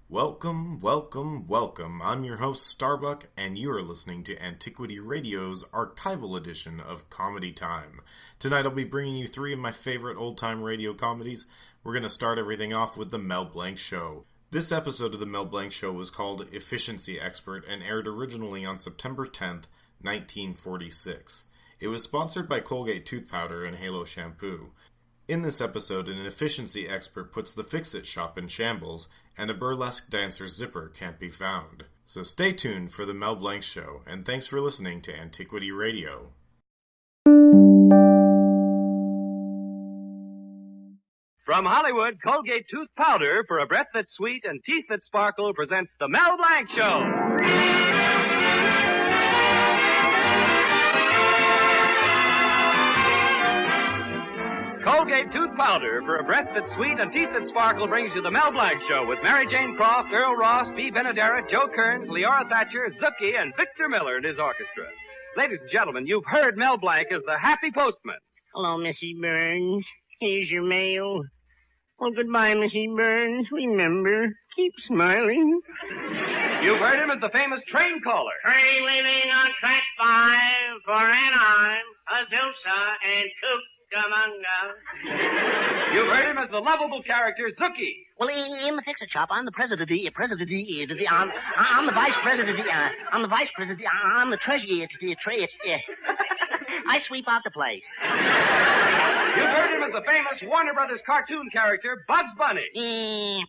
Welcome, welcome, welcome. I'm your host, Starbuck, and you are listening to Antiquity Radio's archival edition of Comedy Time. Tonight I'll be bringing you three of my favorite old-time radio comedies. We're going to start everything off with The Mel Blanc Show. This episode of The Mel Blanc Show was called Efficiency Expert and aired originally on September 10th, 1946. It was sponsored by Colgate Tooth Powder and Halo Shampoo. In this episode, an efficiency expert puts the fix-it shop in shambles, and a burlesque dancer's zipper can't be found. So stay tuned for The Mel Blanc Show, and thanks for listening to Antiquity Radio. From Hollywood, Colgate Tooth Powder for a breath that's sweet and teeth that sparkle presents The Mel Blanc Show. Colgate Tooth Powder for a breath that's sweet and teeth that sparkle brings you The Mel Blanc Show with Mary Jane Croft, Earl Ross, Bea Benaderet, Joe Kearns, Leora Thatcher, Zookie, and Victor Miller and his orchestra. Ladies and gentlemen, you've heard Mel Blanc as the happy postman. Hello, Missy Burns. Here's your mail. Well, goodbye, Missy Burns. Remember, keep smiling. You've heard him as the famous train caller. Train leaving on track 5 for Anaheim, Azusa, and Cucamonga. You've heard him as the lovable character Zookie. Well, in the fix-it shop, I'm the president, I'm the vice president, I'm the treasurer, I sweep out the place. You've heard him as the famous Warner Brothers cartoon character Bugs Bunny.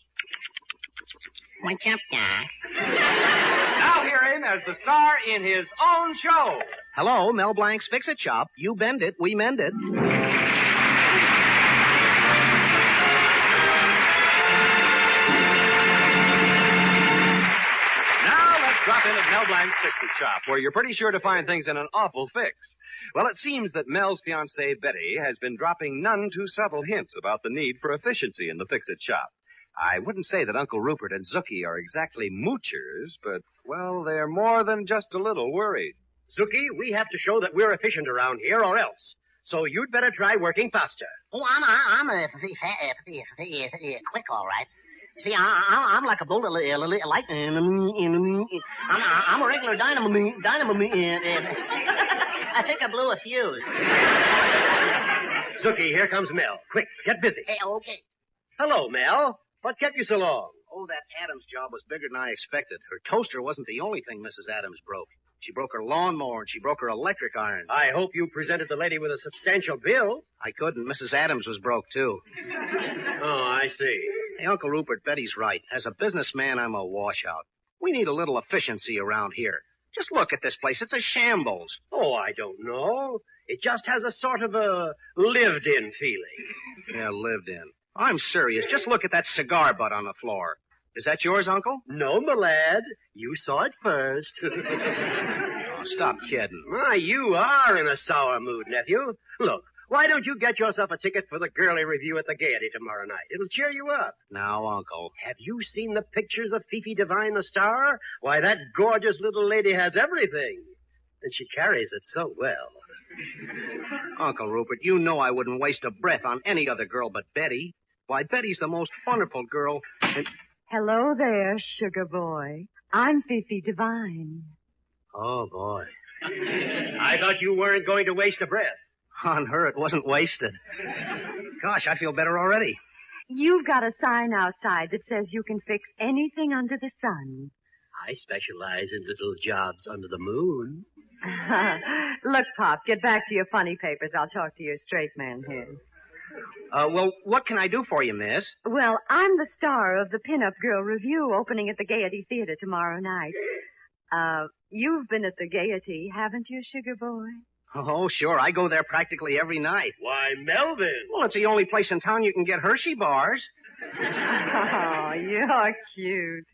What's up, Doc? Now hear him as the star in his own show. Hello, Mel Blanc's Fix-It Shop. You bend it, we mend it. Drop in at Mel Blanc's Fix-It Shop, where you're pretty sure to find things in an awful fix. Well, it seems that Mel's fiancée, Betty, has been dropping none too subtle hints about the need for efficiency in the Fix-It Shop. I wouldn't say that Uncle Rupert and Zookie are exactly moochers, but, well, they're more than just a little worried. Zookie, we have to show that we're efficient around here or else. So you'd better try working faster. Oh, I'm quick, all right. See, I'm like a bolt of lightning. I'm a regular dynamo. I think I blew a fuse. Zookie, here comes Mel. Quick, get busy. Hey, okay. Hello, Mel. What kept you so long? Oh, that Adams job was bigger than I expected. Her toaster wasn't the only thing Mrs. Adams broke. She broke her lawnmower and she broke her electric iron. I hope you presented the lady with a substantial bill. I couldn't. Mrs. Adams was broke, too. Oh, I see. Hey, Uncle Rupert, Betty's right. As a businessman, I'm a washout. We need a little efficiency around here. Just look at this place. It's a shambles. Oh, I don't know. It just has a sort of a lived-in feeling. Yeah, lived in. I'm serious. Just look at that cigar butt on the floor. Is that yours, Uncle? No, my lad. You saw it first. Oh, stop kidding. Why, you are in a sour mood, nephew. Look, why don't you get yourself a ticket for the girly review at the Gaiety tomorrow night? It'll cheer you up. Now, Uncle. Have you seen the pictures of Fifi Divine, the star? Why, that gorgeous little lady has everything. And she carries it so well. Uncle Rupert, you know I wouldn't waste a breath on any other girl but Betty. Why, Betty's the most wonderful girl. And... Hello there, sugar boy. I'm Fifi Divine. Oh, boy. I thought you weren't going to waste a breath. On her, it wasn't wasted. Gosh, I feel better already. You've got a sign outside that says you can fix anything under the sun. I specialize in little jobs under the moon. Look, Pop, get back to your funny papers. I'll talk to your straight man here. Well, what can I do for you, miss? Well, I'm the star of the Pin-Up Girl Review opening at the Gaiety Theater tomorrow night. You've been at the Gaiety, haven't you, sugar boy? Oh, sure. I go there practically every night. Why, Melvin. Well, it's the only place in town you can get Hershey bars. Oh, you're cute.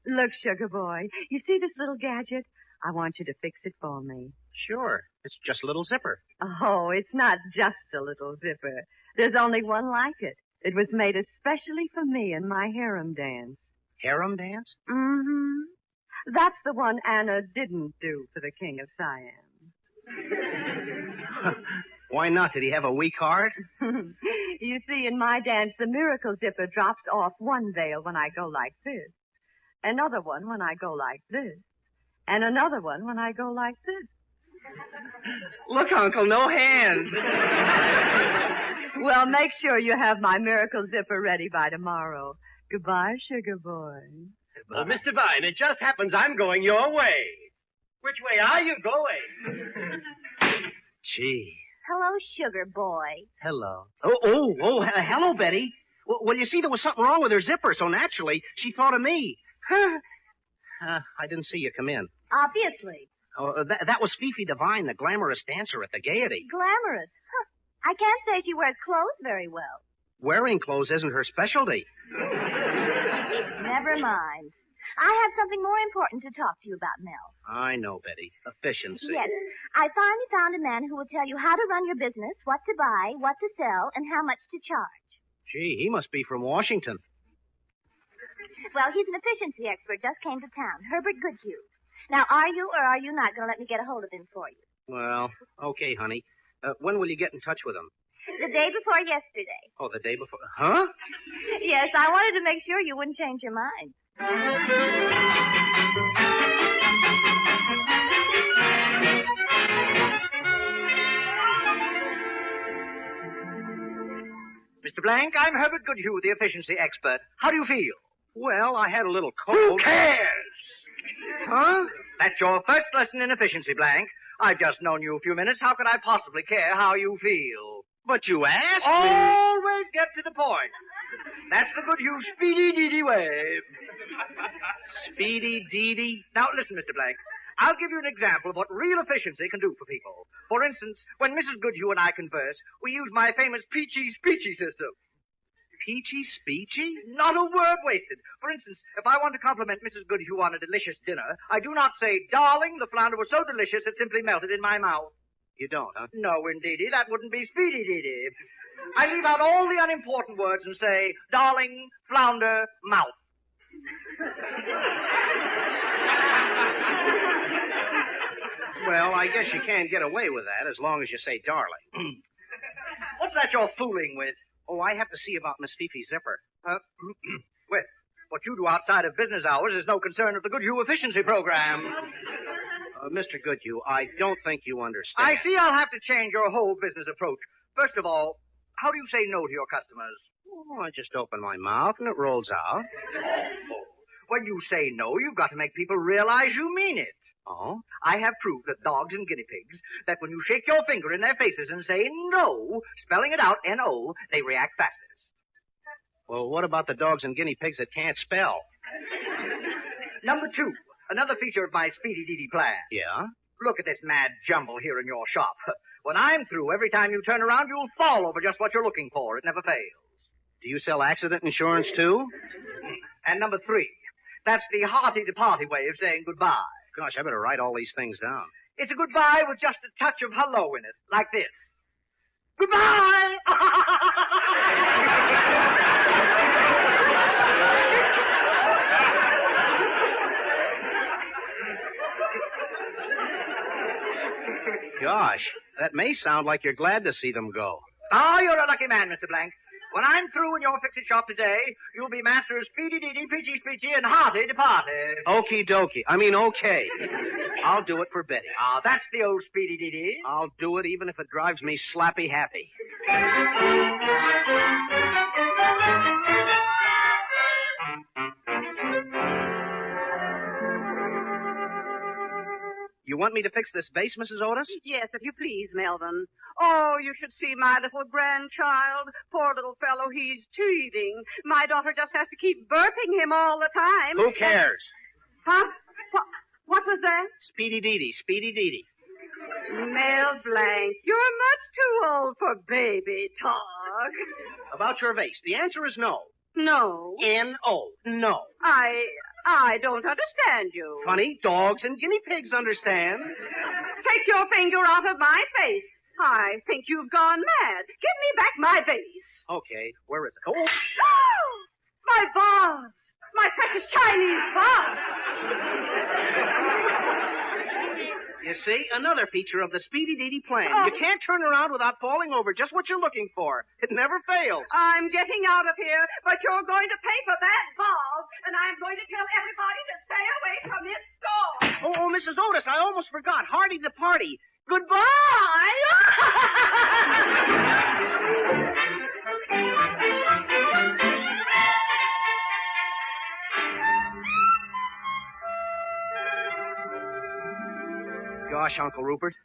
Look, sugar boy, you see this little gadget? I want you to fix it for me. Sure. It's just a little zipper. Oh, it's not just a little zipper. There's only one like it. It was made especially for me in my harem dance. Harem dance? Mm-hmm. That's the one Anna didn't do for the King of Siam. Why not? Did he have a weak heart? You see, in my dance, the miracle zipper drops off one veil when I go like this, another one when I go like this, and another one when I go like this. Look, Uncle, no hands. Well, make sure you have my miracle zipper ready by tomorrow. Goodbye, sugar boy. Well, Mr. Vine, it just happens I'm going your way. Which way are you going? Gee. Hello, sugar boy. Hello. Hello, Betty. Well, you see, there was something wrong with her zipper, so naturally, she thought of me. I didn't see you come in. Obviously. Oh, that was Fifi Divine, the glamorous dancer at the Gaiety. Glamorous. Huh. I can't say she wears clothes very well. Wearing clothes isn't her specialty. Never mind. I have something more important to talk to you about, Mel. I know, Betty. Efficiency. Yes. I finally found a man who will tell you how to run your business, what to buy, what to sell, and how much to charge. Gee, he must be from Washington. Well, he's an efficiency expert, just came to town. Herbert Goodhue. Now, are you or are you not going to let me get a hold of him for you? Well, okay, honey. When will you get in touch with him? The day before yesterday. Oh, the day before. Huh? Yes, I wanted to make sure you wouldn't change your mind. Mr. Blanc, I'm Herbert Goodhue, the efficiency expert. How do you feel? Well, I had a little cold. Who cares? Huh? That's your first lesson in efficiency, Blanc. I've just known you a few minutes. How could I possibly care how you feel? But you asked me. Always get to the point. That's the Goodhue speedy-deedy way. Speedy-deedy? Now, listen, Mr. Blanc. I'll give you an example of what real efficiency can do for people. For instance, when Mrs. Goodhue and I converse, we use my famous peachy-speechy system. Peachy-speechy? Not a word wasted. For instance, if I want to compliment Mrs. Goodhue on a delicious dinner, I do not say, darling, the flounder was so delicious it simply melted in my mouth. You don't, huh? No, indeedy. That wouldn't be speedy-deedy. I leave out all the unimportant words and say, darling, flounder, mouth. Well, I guess you can't get away with that as long as you say darling. What's that you're fooling with? Oh, I have to see about Miss Fifi's zipper. Well, what you do outside of business hours is no concern of the Goodhue efficiency program. Mr. Goodhue, I don't think you understand. I see I'll have to change your whole business approach. First of all, how do you say no to your customers? Oh, I just open my mouth and it rolls out. When you say no, you've got to make people realize you mean it. Oh? I have proved that dogs and guinea pigs, that when you shake your finger in their faces and say no, spelling it out, N-O, they react fastest. Well, what about the dogs and guinea pigs that can't spell? Number 2, another feature of my speedy-deedy plan. Yeah? Look at this mad jumble here in your shop. When I'm through, every time you turn around, you'll fall over just what you're looking for. It never fails. Do you sell accident insurance, too? And number 3, that's the hearty-to-party way of saying goodbye. Gosh, I better write all these things down. It's a goodbye with just a touch of hello in it, like this. Goodbye! Gosh, that may sound like you're glad to see them go. Oh, you're a lucky man, Mr. Blanc. When I'm through in your fix-it shop today, you'll be master of speedy-deedy, peachy-speechy, and hearty-to-party. Okie dokie. I mean, okay. I'll do it for Betty. Ah, that's the old speedy-deedy. I'll do it even if it drives me slappy happy. You want me to fix this vase, Mrs. Otis? Yes, if you please, Melvin. Oh, you should see my little grandchild. Poor little fellow, he's teething. My daughter just has to keep burping him all the time. Who cares? Huh? What was that? Speedy-deedy, speedy-deedy. Mel Blanc, you're much too old for baby talk. About your vase, the answer is no. No. N-O. No. I don't understand you. Funny, dogs and guinea pigs understand. Take your finger out of my face. I think you've gone mad. Give me back my vase. Okay, where is it? Oh! My vase! My precious Chinese vase! You see, another feature of the Speedy Deedy plan. You can't turn around without falling over just what you're looking for. It never fails. I'm getting out of here, but you're going to pay for that vase, and I'm going to tell everybody to stay away from this store. Oh, Mrs. Otis, I almost forgot. Hardy the party. Goodbye! Gosh, Uncle Rupert,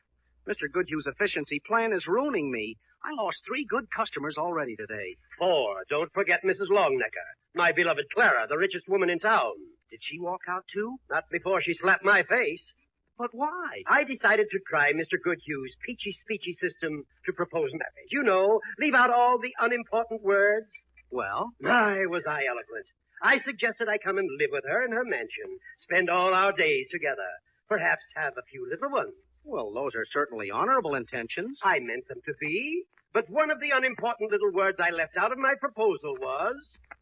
Mr. Goodhue's efficiency plan is ruining me. I lost 3 good customers already today. 4. Don't forget Mrs. Longnecker, my beloved Clara, the richest woman in town. Did she walk out too? Not before she slapped my face. But why? I decided to try Mr. Goodhue's peachy-speechy system to propose marriage. You know, leave out all the unimportant words. Well? My, was I eloquent. I suggested I come and live with her in her mansion, spend all our days together, perhaps have a few little ones. Well, those are certainly honorable intentions. I meant them to be, but one of the unimportant little words I left out of my proposal was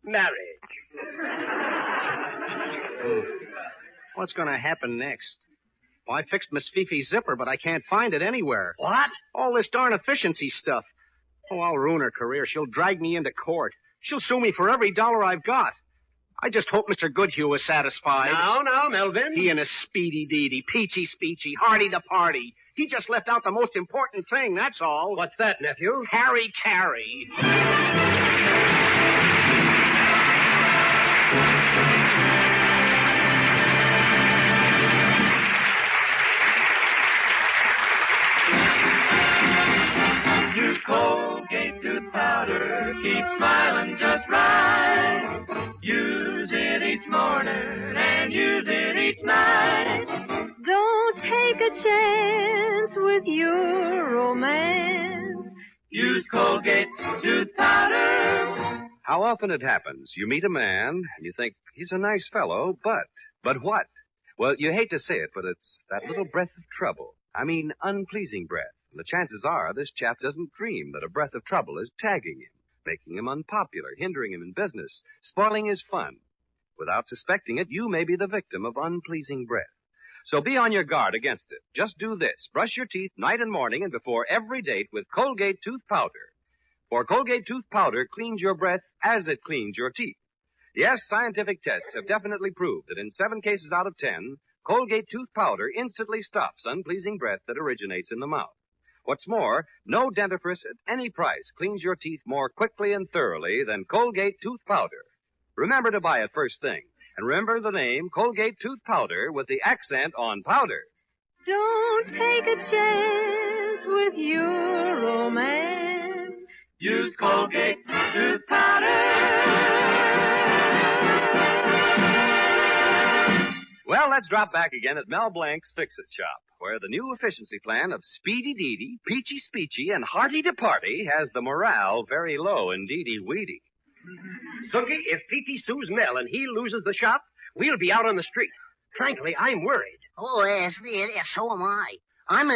marriage. What's going to happen next? Well, I fixed Miss Fifi's zipper, but I can't find it anywhere. What? All this darn efficiency stuff. Oh, I'll ruin her career. She'll drag me into court. She'll sue me for every dollar I've got. I just hope Mr. Goodhue is satisfied. Now, Melvin. He and his Speedy Deedy, peachy speechy, hardy to party. He just left out the most important thing, that's all. What's that, nephew? Harry Carey. Use Colgate tooth powder, keep smiling just right. Use it each morning and use it each night. Don't take a chance with your romance. Use Colgate tooth powder. How often it happens, you meet a man and you think he's a nice fellow, but what? Well, you hate to say it, but it's that little breath of trouble. I mean, unpleasing breath. And the chances are this chap doesn't dream that a breath of trouble is tagging him, making him unpopular, hindering him in business, spoiling his fun. Without suspecting it, you may be the victim of unpleasing breath. So be on your guard against it. Just do this. Brush your teeth night and morning and before every date with Colgate tooth powder. For Colgate tooth powder cleans your breath as it cleans your teeth. Yes, scientific tests have definitely proved that in 7 cases out of 10, Colgate tooth powder instantly stops unpleasing breath that originates in the mouth. What's more, no dentifrice at any price cleans your teeth more quickly and thoroughly than Colgate tooth powder. Remember to buy it first thing. And remember the name Colgate tooth powder with the accent on powder. Don't take a chance with your romance. Use Colgate tooth powder. Well, let's drop back again at Mel Blanc's Fix-It Shop, where the new efficiency plan of Speedy Deedy, Peachy Speechy, and Hearty to Party has the morale very low indeedy weedy. Sookie, if Fifi sues Mel and he loses the shop, we'll be out on the street. Frankly, I'm worried. Oh, yes, so am I. I'm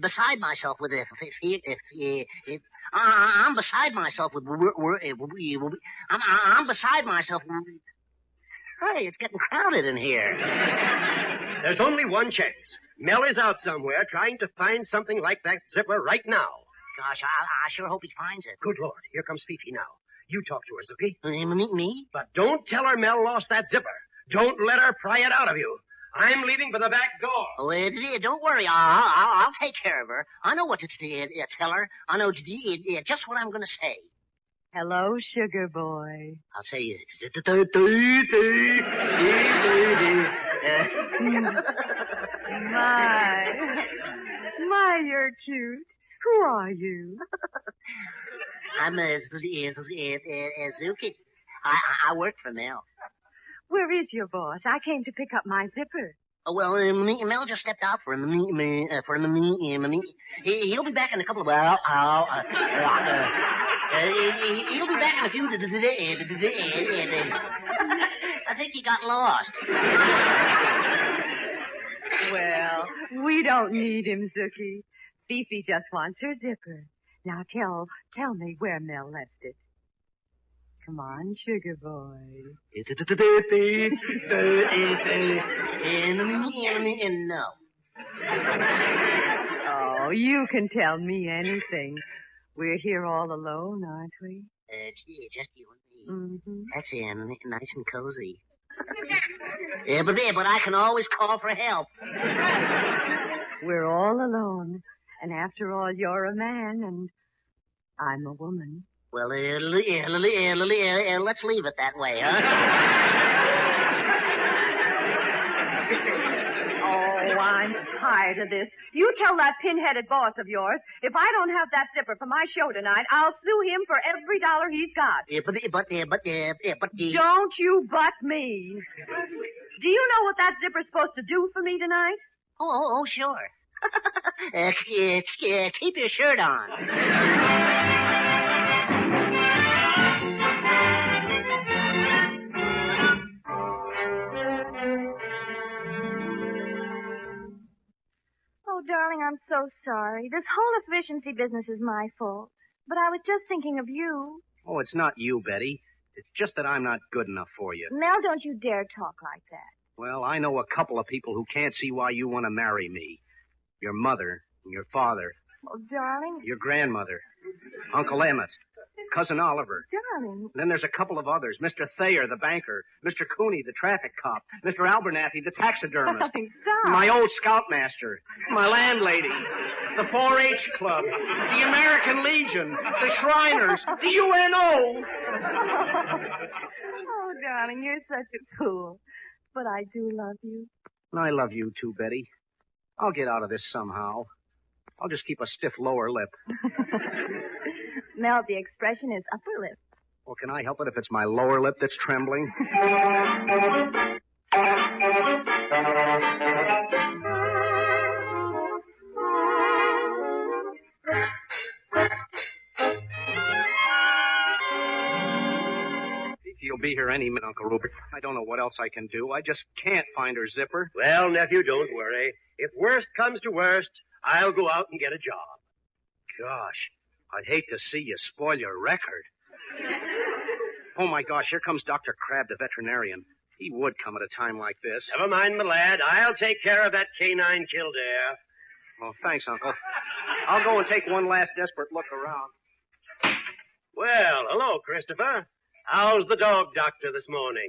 beside myself with I'm beside myself with I'm beside myself. Hey, it's getting crowded in here. There's only one chance. Mel is out somewhere trying to find something like that zipper right now. Gosh, I sure hope he finds it. Good Lord, here comes Fifi now. You talk to her, Zookie. Me? But don't tell her Mel lost that zipper. Don't let her pry it out of you. I'm leaving for the back door. Oh, don't worry. I'll take care of her. I know what to tell her. I know just what I'm going to say. Hello, sugar boy. I'll say My, you're cute. Who are you? I'm Zookie. I work for Mel. Where is your boss? I came to pick up my zipper. Oh, well, Mel just stepped out for a minute. He'll be back in a couple of hours. He'll be back in a few days. I think he got lost. Well, we don't need him, Zookie. Fifi just wants her zipper. Now tell me where Mel left it. Come on, sugar boy. No. Oh, you can tell me anything. We're here all alone, aren't we? Just you and me. Mm-hmm. That's nice and cozy. But I can always call for help. We're all alone. And after all, you're a man and I'm a woman. Well, let's leave it that way, huh? Oh, I'm tired of this. You tell that pin-headed boss of yours, if I don't have that zipper for my show tonight, I'll sue him for every dollar he's got. Don't you butt me. Do you know what that zipper's supposed to do for me tonight? Oh, sure. Keep your shirt on. Oh, darling, I'm so sorry. This whole efficiency business is my fault. But I was just thinking of you. Oh, it's not you, Betty. It's just that I'm not good enough for you. Mel, don't you dare talk like that. Well, I know a couple of people who can't see why you want to marry me. Your mother, and your father, Oh, darling. your grandmother, Uncle Emmett, Cousin Oliver. Darling. Then there's a couple of others. Mr. Thayer, the banker. Mr. Cooney, the traffic cop. Mr. Abernathy, the taxidermist. Darling, stop. My old scoutmaster. My landlady. The 4-H Club. The American Legion. The Shriners. The UNO. Oh, darling, you're such a fool. But I do love you. And I love you too, Betty. I'll get out of this somehow. I'll just keep a stiff lower lip. Mel, the expression is upper lip. Well, can I help it if it's my lower lip that's trembling? You'll be here any minute, Uncle Rupert. I don't know what else I can do. I just can't find her zipper. Well, nephew, don't worry. If worst comes to worst, I'll go out and get a job. Gosh, I'd hate to see you spoil your record. Oh, my gosh, here comes Dr. Crabb, the veterinarian. He would come at a time like this. Never mind, my lad. I'll take care of that canine Kildare. Well, thanks, Uncle. I'll go and take one last desperate look around. Well, hello, Christopher. How's the dog doctor this morning?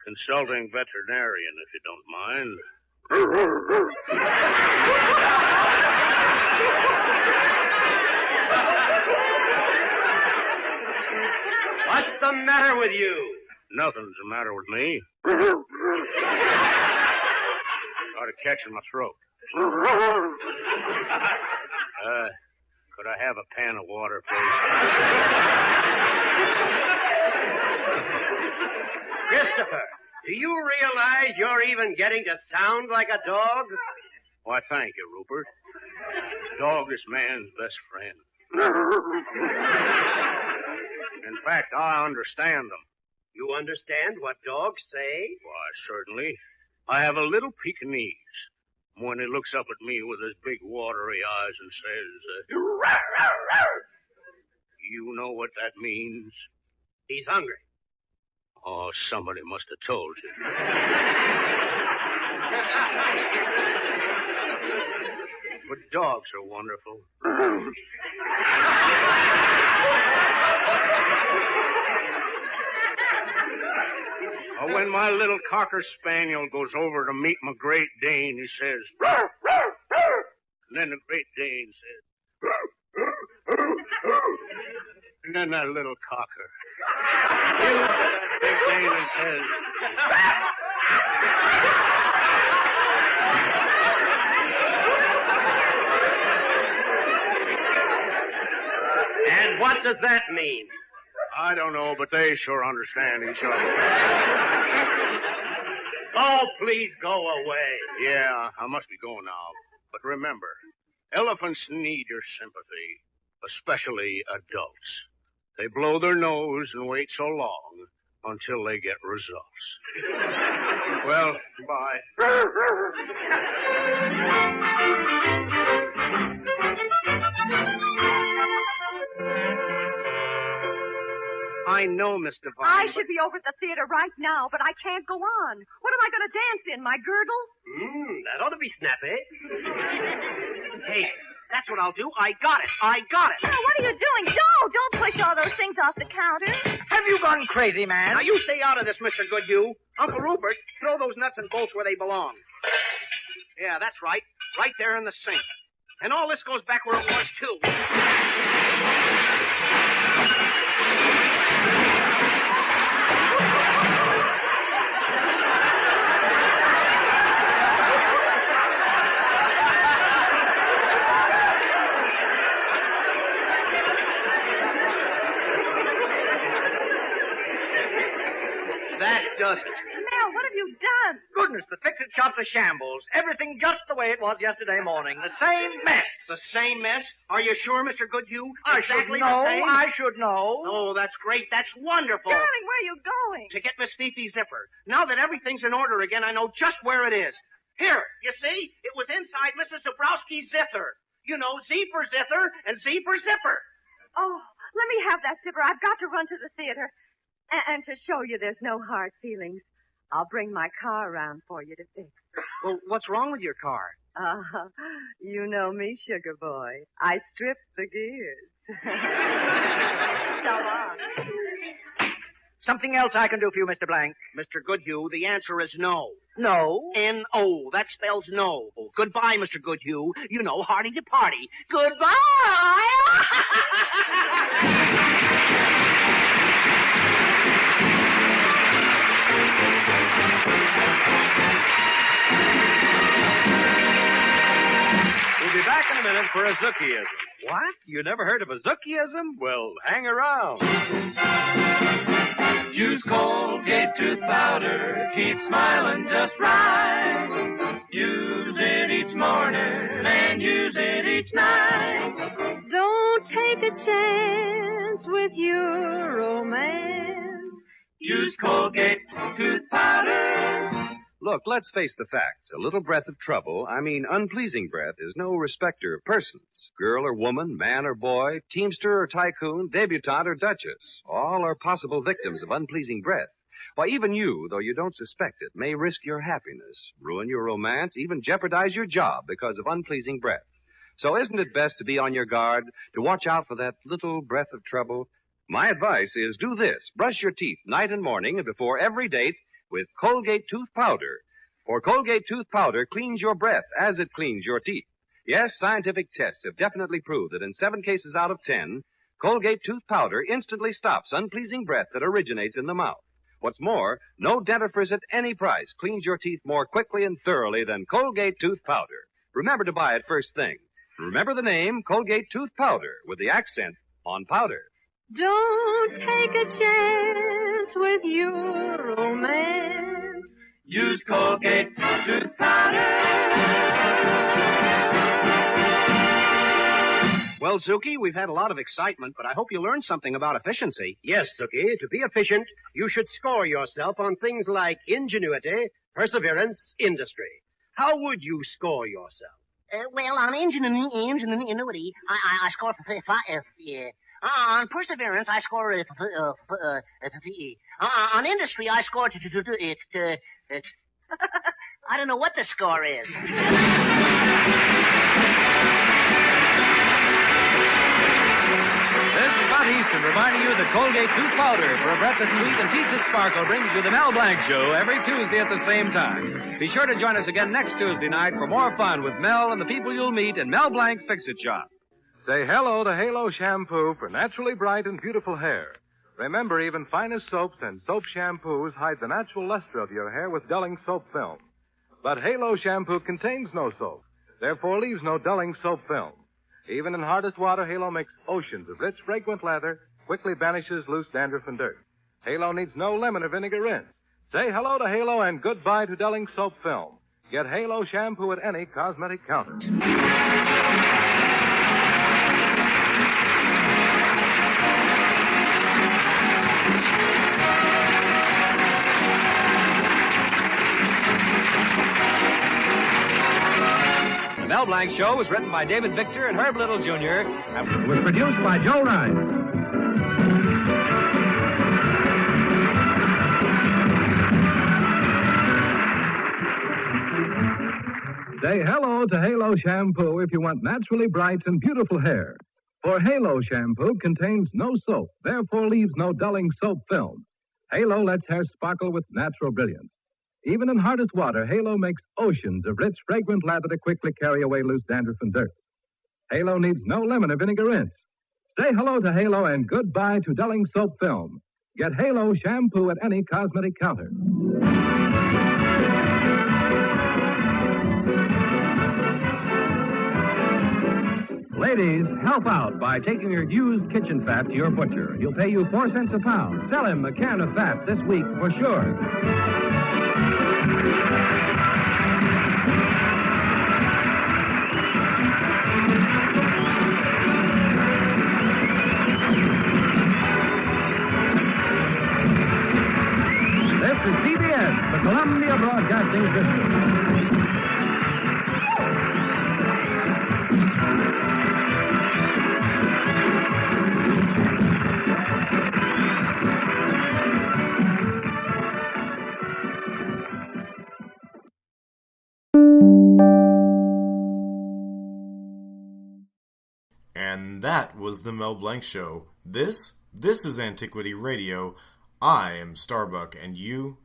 Consulting veterinarian, if you don't mind. What's the matter with you? Nothing's the matter with me. Started catching my throat. Could I have a pan of water, please? Christopher, do you realize you're even getting to sound like a dog? Why, thank you, Rupert. Dog is man's best friend. In fact, I understand them. You understand what dogs say? Why, certainly. I have a little Pekingese. When he looks up at me with his big watery eyes and says, "Rawr, rawr, rawr," you know what that means? He's hungry. Oh, somebody must have told you. But dogs are wonderful. When my little Cocker Spaniel goes over to meet my Great Dane, he says, "Rawr, rawr, rawr." And then the Great Dane says, "Rawr, rawr, rawr, rawr." And then that little Cocker, he looks at that Big Dane and says, And what does that mean? I don't know, but they sure understand each other. Oh, please go away. Yeah, I must be going now. But remember, elephants need your sympathy, especially adults. They blow their nose and wait so long until they get results. Well, bye. I know, Miss Devine. I should be over at the theater right now, but I can't go on. What am I going to dance in, my girdle? That ought to be snappy. Hey, that's what I'll do. I got it. Oh, what are you doing? Don't push all those things off the counter. Have you gone crazy, man? Now, you stay out of this, Mr. Goodhue. Uncle Rupert, throw those nuts and bolts where they belong. Yeah, that's right. Right there in the sink. And all this goes back where it was, too. That does it. Mel, what have you done? Goodness, the fix-it shop's a shambles. Everything just the way it was yesterday morning. The same mess. The same mess? Are you sure, Mr. Goodhue? Exactly the same? I should know. Oh, that's great. That's wonderful. Darling, where are you going? To get Miss Fifi's zipper. Now that everything's in order again, I know just where it is. Here, you see? It was inside Mrs. Zabrowski's zither. You know, Z for zither and Z for zipper. Oh, let me have that zipper. I've got to run to the theater. And to show you there's no hard feelings, I'll bring my car around for you to fix. Well, what's wrong with your car? You know me, sugar boy. I strip the gears. So long. Something else I can do for you, Mr. Blank. Mr. Goodhue, the answer is no. No? N-O. That spells no. Goodbye, Mr. Goodhue. You know, hearty to party. Goodbye! We'll be back in a minute for a Zookieism. What? You never heard of a Zookieism? Well, hang around. Use Colgate tooth powder, keep smiling just right. Use it each morning and use it each night. Don't take a chance with your romance. Use Colgate tooth powder. Look, let's face the facts. A little breath of trouble, unpleasing breath, is no respecter of persons. Girl or woman, man or boy, teamster or tycoon, debutante or duchess. All are possible victims of unpleasing breath. Why, even you, though you don't suspect it, may risk your happiness, ruin your romance, even jeopardize your job because of unpleasing breath. So isn't it best to be on your guard, to watch out for that little breath of trouble? My advice is do this. Brush your teeth night and morning and before every date with Colgate tooth powder. For Colgate tooth powder cleans your breath as it cleans your teeth. Yes, scientific tests have definitely proved that in 7 cases out of 10, Colgate tooth powder instantly stops unpleasing breath that originates in the mouth. What's more, no dentifrice at any price cleans your teeth more quickly and thoroughly than Colgate tooth powder. Remember to buy it first thing. Remember the name Colgate tooth powder with the accent on powder. Don't take a chance with your romance. Use Colgate tooth powder. Well, Suki, we've had a lot of excitement, but I hope you learned something about efficiency. Yes, Suki. To be efficient, you should score yourself on things like ingenuity, perseverance, industry. How would you score yourself? Well, on ingenuity, I score on perseverance, I score on industry, I score I don't know what the score is. This is Scott Easton reminding you that Colgate tooth powder for a breath that's sweet and teeth that sparkle brings you the Mel Blanc Show every Tuesday at the same time. Be sure to join us again next Tuesday night for more fun with Mel and the people you'll meet in Mel Blanc's Fix-It Shop. Say hello to Halo Shampoo for naturally bright and beautiful hair. Remember, even finest soaps and soap shampoos hide the natural luster of your hair with dulling soap film. But Halo Shampoo contains no soap, therefore leaves no dulling soap film. Even in hardest water, Halo makes oceans of rich, fragrant lather, quickly banishes loose dandruff and dirt. Halo needs no lemon or vinegar rinse. Say hello to Halo and goodbye to dulling soap film. Get Halo Shampoo at any cosmetic counter. The Mel Blanc Show was written by David Victor and Herb Little Jr. and was produced by Joe Ryan. Say hello to Halo Shampoo if you want naturally bright and beautiful hair. For Halo Shampoo contains no soap, therefore leaves no dulling soap film. Halo lets hair sparkle with natural brilliance. Even in hardest water, Halo makes oceans of rich, fragrant lather to quickly carry away loose dandruff and dirt. Halo needs no lemon or vinegar rinse. Say hello to Halo and goodbye to dulling soap film. Get Halo Shampoo at any cosmetic counter. Ladies, help out by taking your used kitchen fat to your butcher. He'll pay you 4 cents a pound. Sell him a can of fat this week for sure. This is CBS, the Columbia Broadcasting System. And that was the Mel Blanc Show. This is Antiquity Radio. I am Starbuck, and you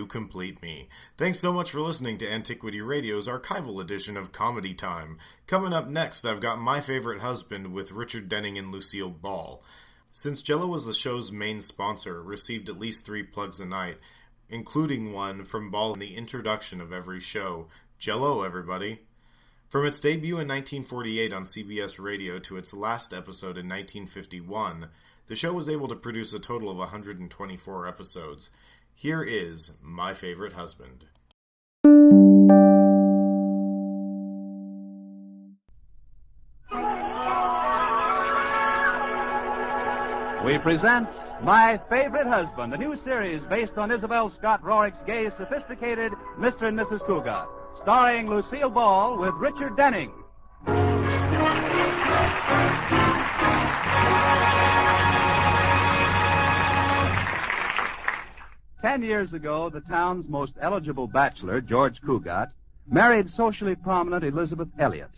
complete me. Thanks so much for listening to Antiquity Radio's archival edition of Comedy Time. Coming up next, I've got My Favorite Husband with Richard Denning and Lucille Ball. Since Jell-O was the show's main sponsor, it received at least 3 plugs a night, including one from Ball in the introduction of every show. Jell-O, everybody. From its debut in 1948 on CBS Radio to its last episode in 1951, the show was able to produce a total of 124 episodes. Here is My Favorite Husband. We present My Favorite Husband, a new series based on Isabel Scott Rorick's gay, sophisticated Mr. and Mrs. Cougat, starring Lucille Ball with Richard Denning. 10 years ago, the town's most eligible bachelor, George Cougat, married socially prominent Elizabeth Elliott.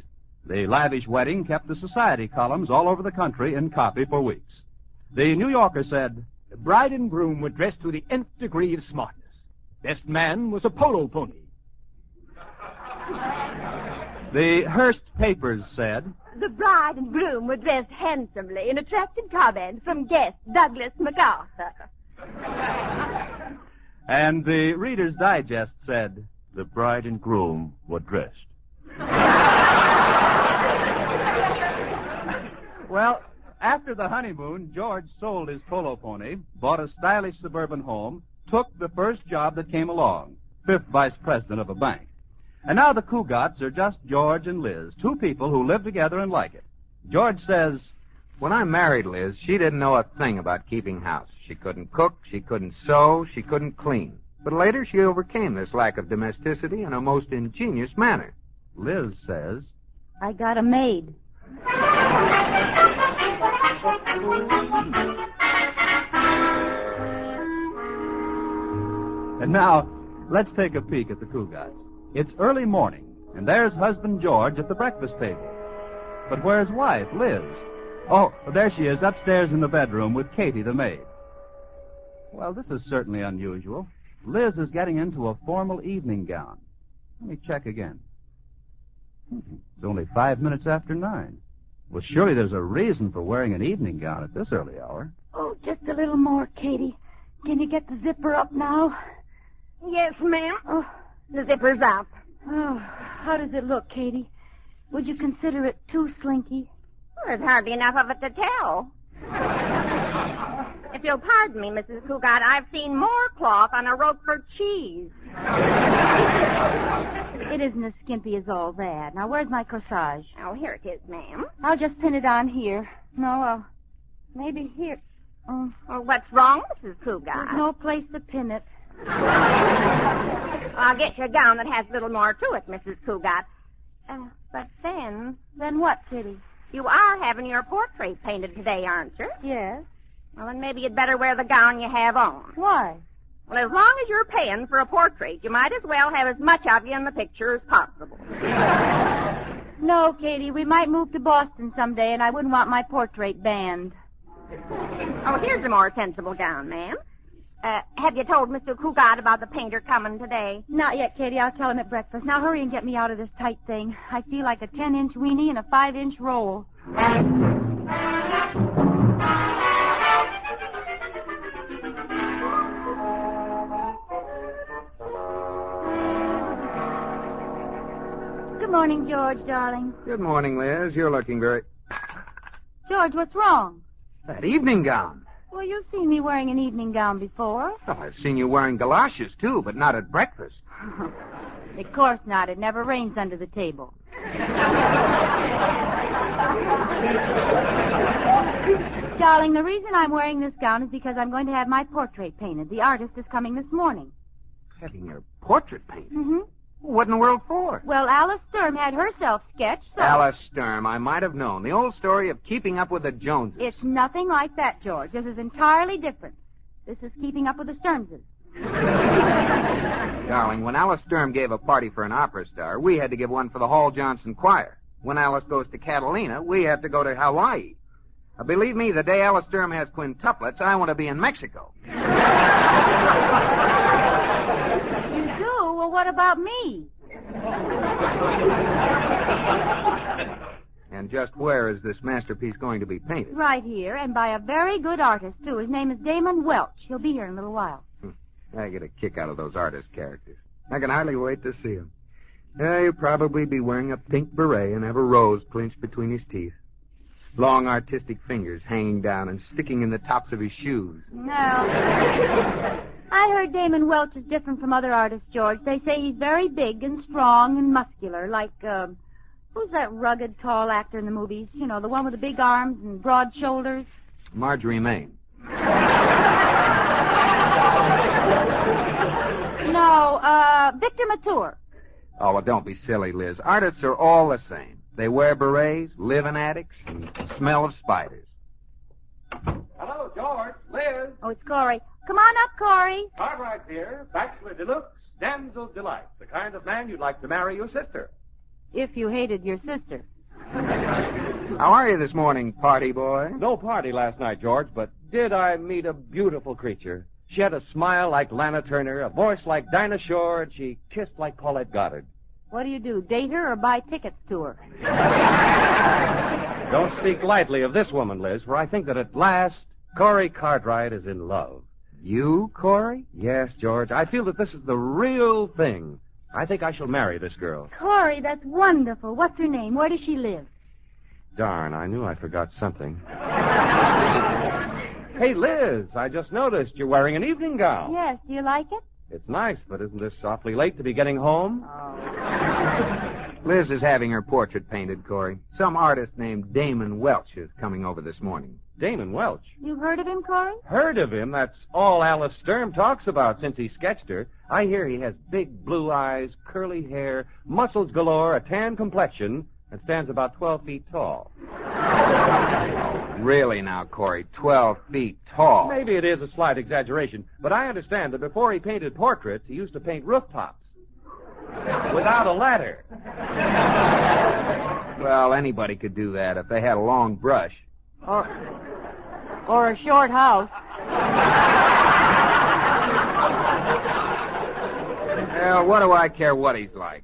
The lavish wedding kept the society columns all over the country in copy for weeks. The New Yorker said, "The bride and groom were dressed to the nth degree of smartness. Best man was a polo pony." The Hearst papers said, "The bride and groom were dressed handsomely in attractive comment from guest Douglas MacArthur." And the Reader's Digest said, "The bride and groom were dressed." Well, after the honeymoon, George sold his polo pony, bought a stylish suburban home, took the first job that came along, 5th vice president of a bank. And now the Cougats are just George and Liz, 2 people who live together and like it. George says, "When I married Liz, she didn't know a thing about keeping house. She couldn't cook, she couldn't sew, she couldn't clean. But later she overcame this lack of domesticity in a most ingenious manner." Liz says, "I got a maid." And now, let's take a peek at the Cougats. It's early morning, and there's husband George at the breakfast table. But where's wife, Liz? Oh, there she is, upstairs in the bedroom with Katie, the maid. Well, this is certainly unusual. Liz is getting into a formal evening gown. Let me check again. It's only 5 minutes after 9. Well, surely there's a reason for wearing an evening gown at this early hour. "Oh, just a little more, Katie. Can you get the zipper up now?" Yes, ma'am. Oh, The zipper's up. oh, how does it look, Katie? Would you consider it too slinky? There's hardly enough of it to tell. If you'll pardon me, Mrs. Cougat, I've seen more cloth on a Roquefort cheese. It isn't as skimpy as all that. Now, where's my corsage? Oh, here it is, ma'am. I'll just pin it on here. No, maybe here. Oh, Well, what's wrong, Mrs. Cougat? there's no place to pin it. I'll get you a gown that has a little more to it, Mrs. Cougat. But then, Then what, Kitty? you are having your portrait painted today, aren't you? Yes. Well, then maybe you'd better wear the gown you have on. Why? Well, as long as you're paying for a portrait, you might as well have as much of you in the picture as possible. No, Katie, we might move to Boston someday, and I wouldn't want my portrait banned. Oh, here's a more sensible gown, ma'am. Have you told Mr. Cougat about the painter coming today? Not yet, Katie. I'll tell him at breakfast. Now hurry and get me out of this tight thing. I feel like a 10-inch weenie in a 5-inch roll. Good morning, George, darling. Good morning, Liz. You're looking very... George, what's wrong? That evening gown. Well, you've seen me wearing an evening gown before. Oh, I've seen you wearing galoshes, too, but not at breakfast. Of course not. It never rains under the table. Darling, the reason I'm wearing this gown is because I'm going to have my portrait painted. The artist is coming this morning. Having your portrait painted? Mm-hmm. What in the world for? Well, Alice Sturm had herself sketched, so... Alice Sturm, I might have known. The old story of keeping up with the Joneses. It's nothing like that, George. This is entirely different. This is keeping up with the Sturmses. Darling, when Alice Sturm gave a party for an opera star, we had to give one for the Hall Johnson Choir. When Alice goes to Catalina, we have to go to Hawaii. Believe me, the day Alice Sturm has quintuplets, I want to be in Mexico. Well, what about me? And just where is this masterpiece going to be painted? Right here, and by a very good artist, too. His name is Damon Welch. He'll be here in a little while. I get a kick out of those artist characters. I can hardly wait to see him. He'll probably be wearing a pink beret and have a rose clinched between his teeth. Long artistic fingers hanging down and sticking in the tops of his shoes. No. I heard Damon Welch is different from other artists, George. They say he's very big and strong and muscular, like, who's that rugged, tall actor in the movies? You know, the one with the big arms and broad shoulders. Marjorie Main. No, Victor Mature. Oh, well, don't be silly, Liz. Artists are all the same. They wear berets, live in attics, and smell of spiders. Hello, George. Liz. Oh, it's Corey. Come on up, Corey. Cartwright here, Bachelor Deluxe, Damsel Delight, the kind of man you'd like to marry your sister. If you hated your sister. How are you this morning, party boy? No party last night, George, but did I meet a beautiful creature? She had a smile like Lana Turner, a voice like Dinah Shore, and she kissed like Paulette Goddard. What do? Date her or buy tickets to her? Don't speak lightly of this woman, Liz, for I think that at last Corey Cartwright is in love. You, Corey? Yes, George. I feel that this is the real thing. I think I shall marry this girl. Corey, that's wonderful. What's her name? Where does she live? Darn, I knew I forgot something. Hey, Liz, I just noticed you're wearing an evening gown. Yes, do you like it? It's nice, but isn't this awfully late to be getting home? Liz is having her portrait painted, Corey. Some artist named Damon Welch is coming over this morning. Damon Welch? You've heard of him, Corey? Heard of him? That's all Alice Sturm talks about since he sketched her. I hear he has big blue eyes, curly hair, muscles galore, a tan complexion, and stands about 12 feet tall. Really now, Corey, 12 feet tall. Maybe it is a slight exaggeration, but I understand that before he painted portraits, he used to paint rooftops. Without a ladder. Well, anybody could do that if they had a long brush. Or a short house. Well, what do I care what he's like?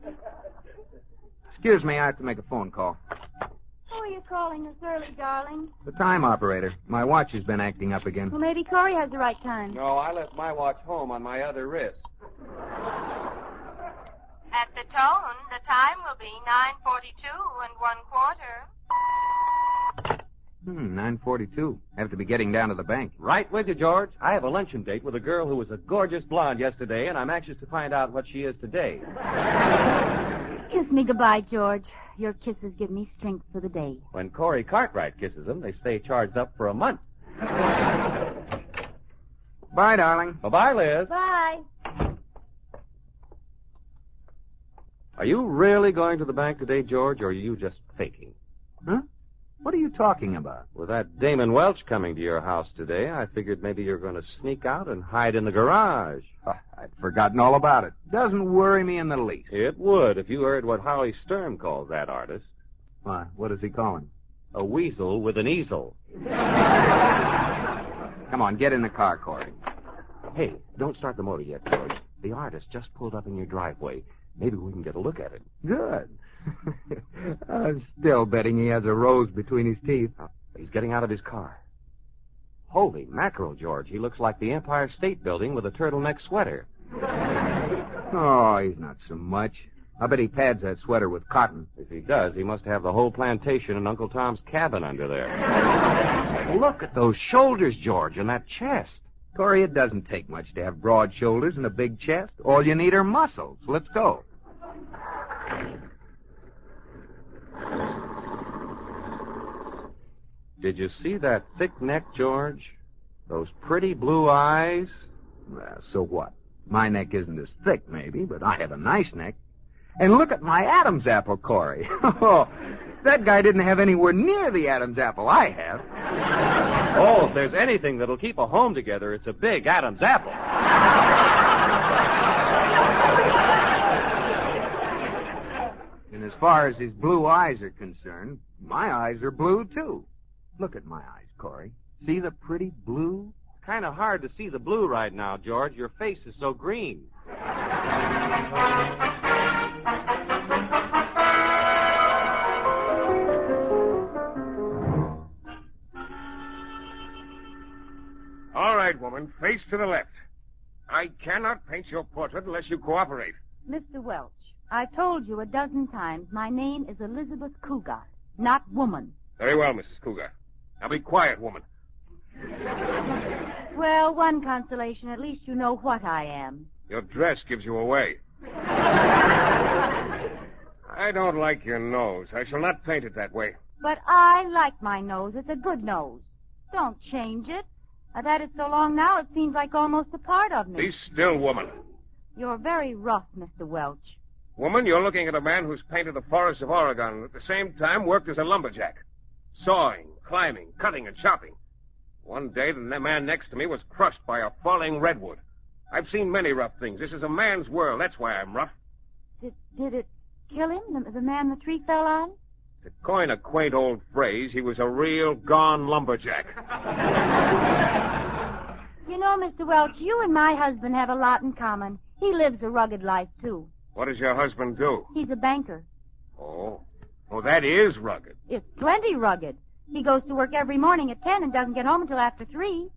Excuse me, I have to make a phone call. Who are you calling this early, darling? The time operator. My watch has been acting up again. Well, maybe Corey has the right time. No, I left my watch home on my other wrist. At the tone, the time will be 9:42 1/4. 9:42. Have to be getting down to the bank. Right with you, George. I have a luncheon date with a girl who was a gorgeous blonde yesterday, and I'm anxious to find out what she is today. Kiss me goodbye, George. Your kisses give me strength for the day. When Corey Cartwright kisses them, they stay charged up for a month. Bye, darling. Bye-bye, Liz. Bye. Are you really going to the bank today, George, or are you just faking? Huh? What are you talking about? With that Damon Welch coming to your house today, I figured maybe you're going to sneak out and hide in the garage. I'd forgotten all about it. Doesn't worry me in the least. It would if you heard what Howie Sturm calls that artist. Why, what does he call him? A weasel with an easel. Come on, get in the car, Corey. Hey, don't start the motor yet, George. The artist just pulled up in your driveway. Maybe we can get a look at it. Good. I'm still betting he has a rose between his teeth. He's getting out of his car. Holy mackerel, George. He looks like the Empire State Building with a turtleneck sweater. Oh, he's not so much. I bet he pads that sweater with cotton. If he does, he must have the whole plantation and Uncle Tom's cabin under there. Look at those shoulders, George, and that chest. Corey, it doesn't take much to have broad shoulders and a big chest. All you need are muscles. Let's go. Did you see that thick neck, George? Those pretty blue eyes? Well, so what? My neck isn't as thick, maybe, but I have a nice neck. And look at my Adam's apple, Corey. Oh, that guy didn't have anywhere near the Adam's apple I have. Oh, if there's anything that'll keep a home together, it's a big Adam's apple. And as far as his blue eyes are concerned, my eyes are blue, too. Look at my eyes, Corey. See the pretty blue? It's kind of hard to see the blue right now, George. Your face is so green. All right, woman, face to the left. I cannot paint your portrait unless you cooperate. Mr. Welch, I've told you a dozen times my name is Elizabeth Cougar, not woman. Very well, Mrs. Cougar. Now be quiet, woman. Well, one consolation, at least you know what I am. Your dress gives you away. I don't like your nose. I shall not paint it that way. But I like my nose. It's a good nose. Don't change it. I've had it so long now it seems like almost a part of me. Be still, woman. You're very rough, Mr. Welch. Woman, you're looking at a man who's painted the forests of Oregon and at the same time worked as a lumberjack. Sawing, climbing, cutting, and chopping. One day, the man next to me was crushed by a falling redwood. I've seen many rough things. This is a man's world. That's why I'm rough. Did it kill him, the man the tree fell on? To coin a quaint old phrase, he was a real gone lumberjack. You know, Mr. Welch, you and my husband have a lot in common. He lives a rugged life, too. What does your husband do? He's a banker. Oh, that is rugged. It's plenty rugged. He goes to work every morning at 10 and doesn't get home until after 3.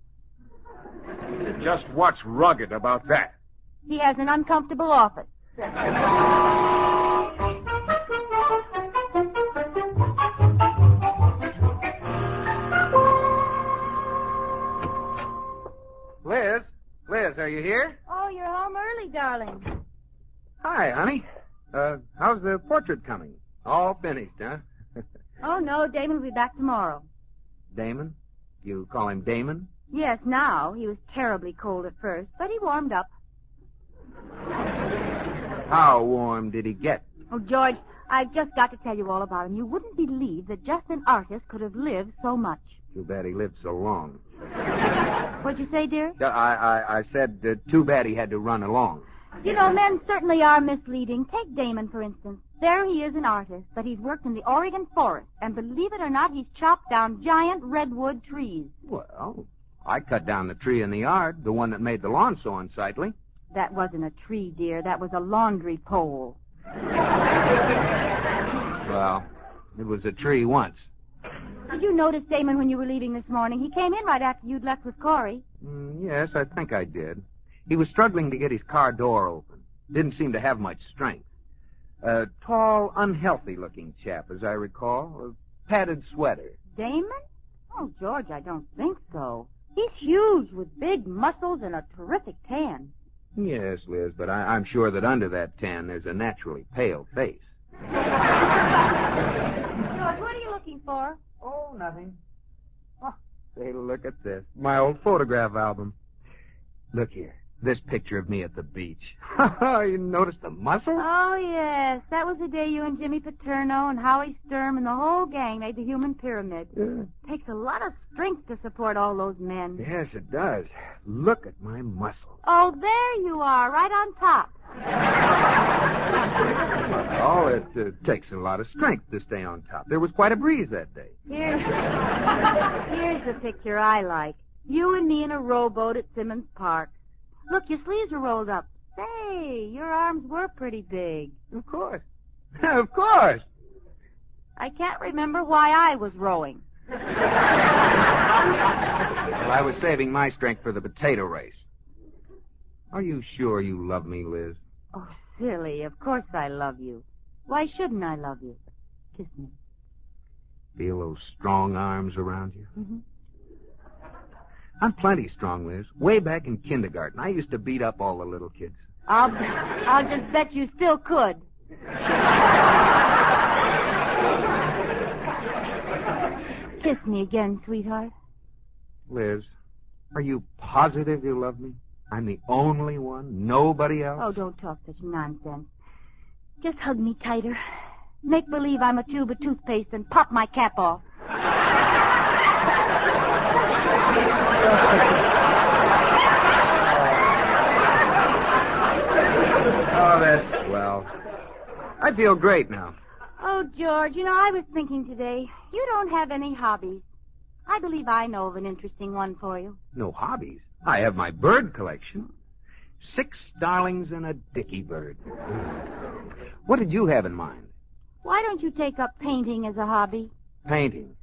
Just what's rugged about that? He has an uncomfortable office. Liz, are you here? Oh, you're home early, darling. Hi, honey. How's the portrait coming? All finished, huh? Oh, no, Damon will be back tomorrow. Damon? You call him Damon? Yes, now. He was terribly cold at first, but he warmed up. How warm did he get? Oh, George, I've just got to tell you all about him. You wouldn't believe that just an artist could have lived so much. Too bad he lived so long. What'd you say, dear? I said too bad he had to run along. You know, men certainly are misleading. Take Damon, for instance. There he is, an artist, but he's worked in the Oregon forest, and believe it or not, he's chopped down giant redwood trees. Well, I cut down the tree in the yard, the one that made the lawn so unsightly. That wasn't a tree, dear. That was a laundry pole. Well, it was a tree once. Did you notice Damon when you were leaving this morning? He came in right after you'd left with Corey. Yes, I think I did. He was struggling to get his car door open. Didn't seem to have much strength. A tall, unhealthy-looking chap, as I recall. A padded sweater. Damon? Oh, George, I don't think so. He's huge, with big muscles and a terrific tan. Yes, Liz, but I'm sure that under that tan there's a naturally pale face. George, what are you looking for? Oh, nothing. Oh, say, look at this. My old photograph album. Look here. This picture of me at the beach. You noticed the muscle? Oh, yes. That was the day you and Jimmy Paterno and Howie Sturm and the whole gang made the human pyramid. Takes a lot of strength to support all those men. Yes, it does. Look at my muscle. Oh, there you are, right on top. Oh, it takes a lot of strength to stay on top. There was quite a breeze that day. Here's the picture I like. You and me in a rowboat at Simmons Park. Look, your sleeves are rolled up. Say, your arms were pretty big. Of course. Of course. I can't remember why I was rowing. Well, I was saving my strength for the potato race. Are you sure you love me, Liz? Oh, silly. Of course I love you. Why shouldn't I love you? Kiss me. Feel those strong arms around you? Mm-hmm. I'm plenty strong, Liz. Way back in kindergarten, I used to beat up all the little kids. I'll just bet you still could. Kiss me again, sweetheart. Liz, are you positive you love me? I'm the only one? Nobody else? Oh, don't talk such nonsense. Just hug me tighter. Make believe I'm a tube of toothpaste and pop my cap off. Oh, that's swell. I feel great now. Oh, George, I was thinking today, you don't have any hobbies. I believe I know of an interesting one for you. No hobbies? I have my bird collection. 6 starlings and a dicky bird. What did you have in mind? Why don't you take up painting as a hobby? Painting?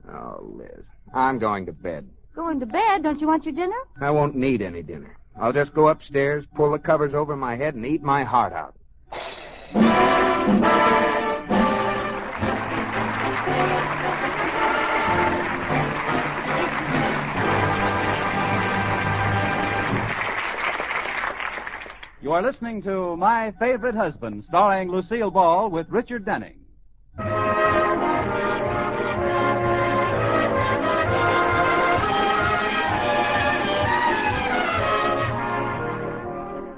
Oh, Liz, I'm going to bed. Going to bed? Don't you want your dinner? I won't need any dinner. I'll just go upstairs, pull the covers over my head, and eat my heart out. You are listening to My Favorite Husband, starring Lucille Ball with Richard Denning.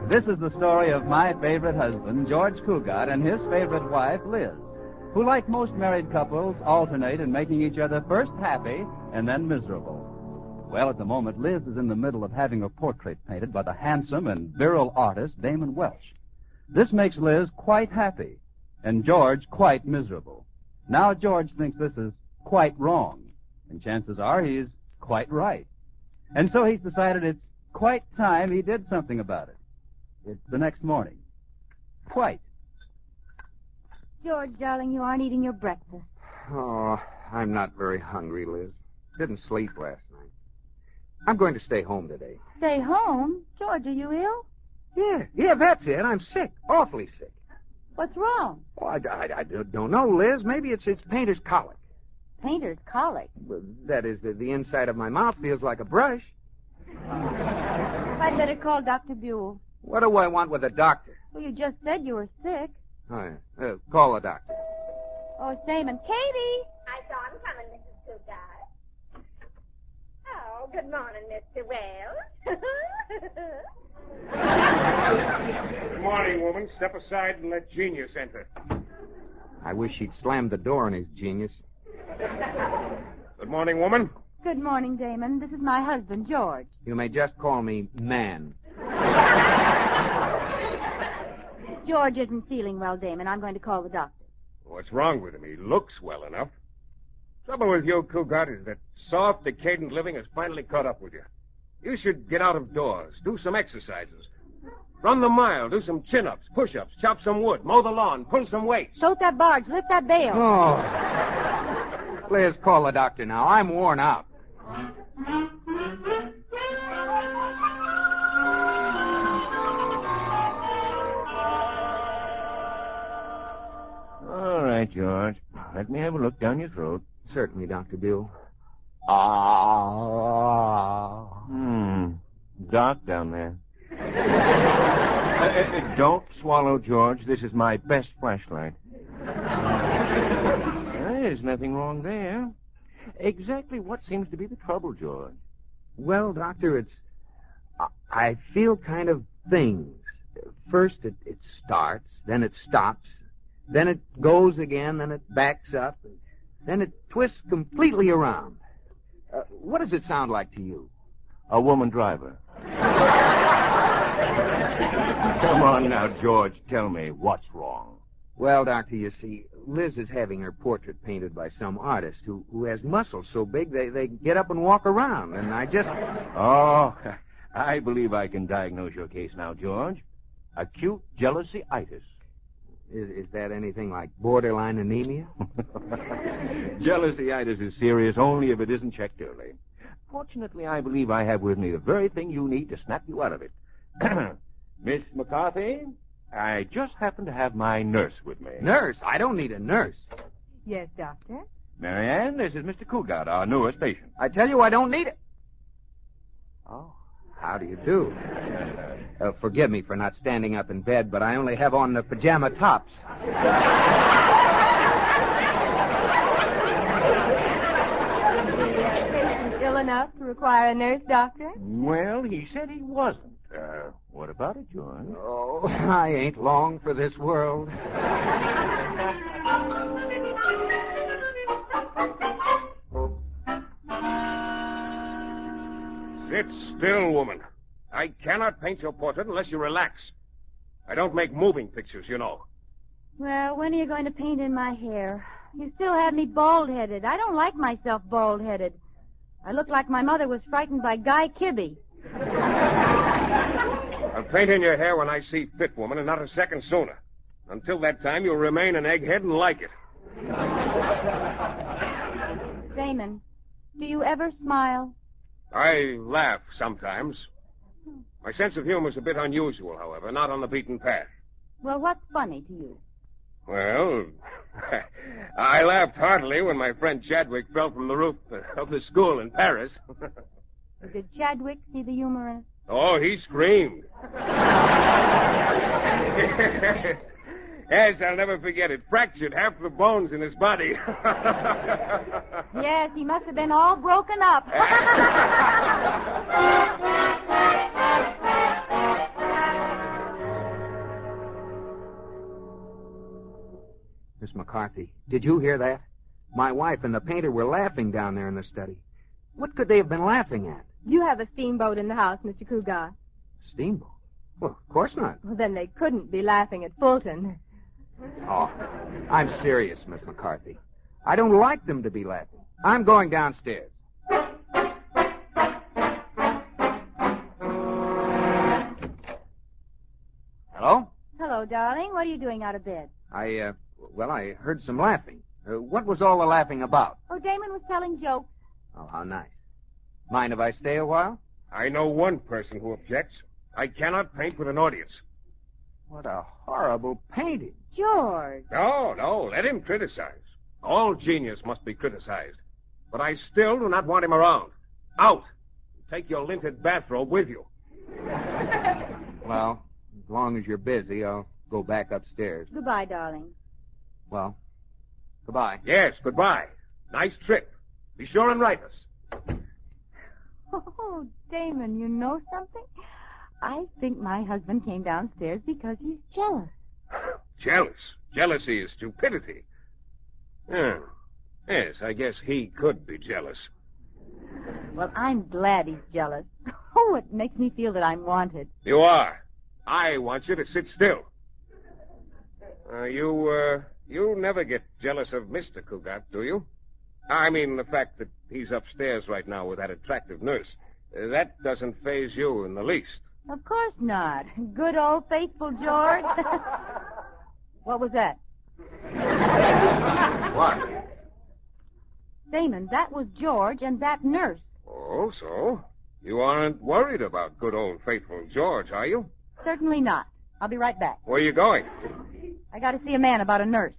This is the story of my favorite husband, George Cugat, and his favorite wife, Liz, who, like most married couples, alternate in making each other first happy and then miserable. Well, at the moment, Liz is in the middle of having her portrait painted by the handsome and virile artist, Damon Welch. This makes Liz quite happy, and George quite miserable. Now George thinks this is quite wrong, and chances are he's quite right. And so he's decided it's quite time he did something about it. It's the next morning. Quite. George, darling, you aren't eating your breakfast. Oh, I'm not very hungry, Liz. Didn't sleep last night. I'm going to stay home today. Stay home? George, are you ill? Yeah, that's it. I'm sick. Awfully sick. What's wrong? Oh, I don't know, Liz. Maybe it's painter's colic. Painter's colic? Well, that is, the inside of my mouth feels like a brush. I'd better call Dr. Buell. What do I want with a doctor? Well, you just said you were sick. Oh, yeah. Call a doctor. Oh, it's Damon. Katie! I saw him coming, Mrs. Cougar. Oh, good morning, Mr. Wells. Good morning, woman. Step aside and let Genius enter. I wish he'd slammed the door on his genius. Good morning, woman. Good morning, Damon. This is my husband, George. You may just call me Man. George isn't feeling well, Damon. I'm going to call the doctor. What's wrong with him? He looks well enough. Trouble with you, Cougat, is that soft, decadent living has finally caught up with you. You should get out of doors, do some exercises. Run the mile, do some chin-ups, push-ups, chop some wood, mow the lawn, pull some weights. Tote that barge, lift that bale. Oh. Liz, call the doctor now. I'm worn out. All right, George. Let me have a look down your throat. Certainly, Dr. Buell. Dark down there. Don't swallow, George. This is my best flashlight. There's nothing wrong there. Exactly what seems to be the trouble, George? Well, Doctor, I feel kind of things. First it starts, then it stops, then it goes again, then it backs up, and then it twists completely around. What does it sound like to you? A woman driver. Come on now, George. Tell me, what's wrong? Well, Doctor, you see, Liz is having her portrait painted by some artist who has muscles so big they get up and walk around, and I just... Oh, I believe I can diagnose your case now, George. Acute jealousy-itis. Is that anything like borderline anemia? Jealousy-itis is serious only if it isn't checked early. Fortunately, I believe I have with me the very thing you need to snap you out of it. Miss McCarthy, I just happen to have my nurse with me. Nurse? I don't need a nurse. Yes, Doctor? Marianne, this is Mr. Cougat, our newest patient. I tell you, I don't need it. Oh, how do you do? Forgive me for not standing up in bed, but I only have on the pajama tops. Ill enough to require a nurse, Doctor? Well, he said he wasn't. What about it, George? Oh, I ain't long for this world. Sit still, woman. I cannot paint your portrait unless you relax. I don't make moving pictures, you know. Well, when are you going to paint in my hair? You still have me bald-headed. I don't like myself bald-headed. I look like my mother was frightened by Guy Kibbe. I'll paint in your hair when I see fit, woman, and not a second sooner. Until that time, you'll remain an egghead and like it. Damon, do you ever smile? I laugh sometimes. My sense of humor is a bit unusual, however, not on the beaten path. Well, what's funny to you? Well, I laughed heartily when my friend Chadwick fell from the roof of the school in Paris. Did Chadwick see the humor in it? Oh, he screamed. Yes, I'll never forget it. Fractured half the bones in his body. Yes, he must have been all broken up. Miss McCarthy, did you hear that? My wife and the painter were laughing down there in the study. What could they have been laughing at? You have a steamboat in the house, Mr. Cougar. Steamboat? Well, of course not. Well, then they couldn't be laughing at Fulton. Oh, I'm serious, Miss McCarthy. I don't like them to be laughing. I'm going downstairs. Hello? Hello, darling. What are you doing out of bed? I heard some laughing. What was all the laughing about? Oh, Damon was telling jokes. Oh, how nice. Mind if I stay a while? I know one person who objects. I cannot paint with an audience. What a horrible painting. George. No, let him criticize. All genius must be criticized. But I still do not want him around. Out. Take your linted bathrobe with you. Well, as long as you're busy, I'll go back upstairs. Goodbye, darling. Well, goodbye. Yes, goodbye. Nice trip. Be sure and write us. Oh, Damon, you know something? I think my husband came downstairs because he's jealous. Jealous? Jealousy is stupidity. Yes, I guess he could be jealous. Well, I'm glad he's jealous. Oh, it makes me feel that I'm wanted. You are. I want you to sit still. You never get jealous of Mr. Cougat, do you? I mean, the fact that he's upstairs right now with that attractive nurse. That doesn't faze you in the least. Of course not. Good old faithful George. What was that? What? Damon, that was George and that nurse. Oh, so? You aren't worried about good old faithful George, are you? Certainly not. I'll be right back. Where are you going? I got to see a man about a nurse.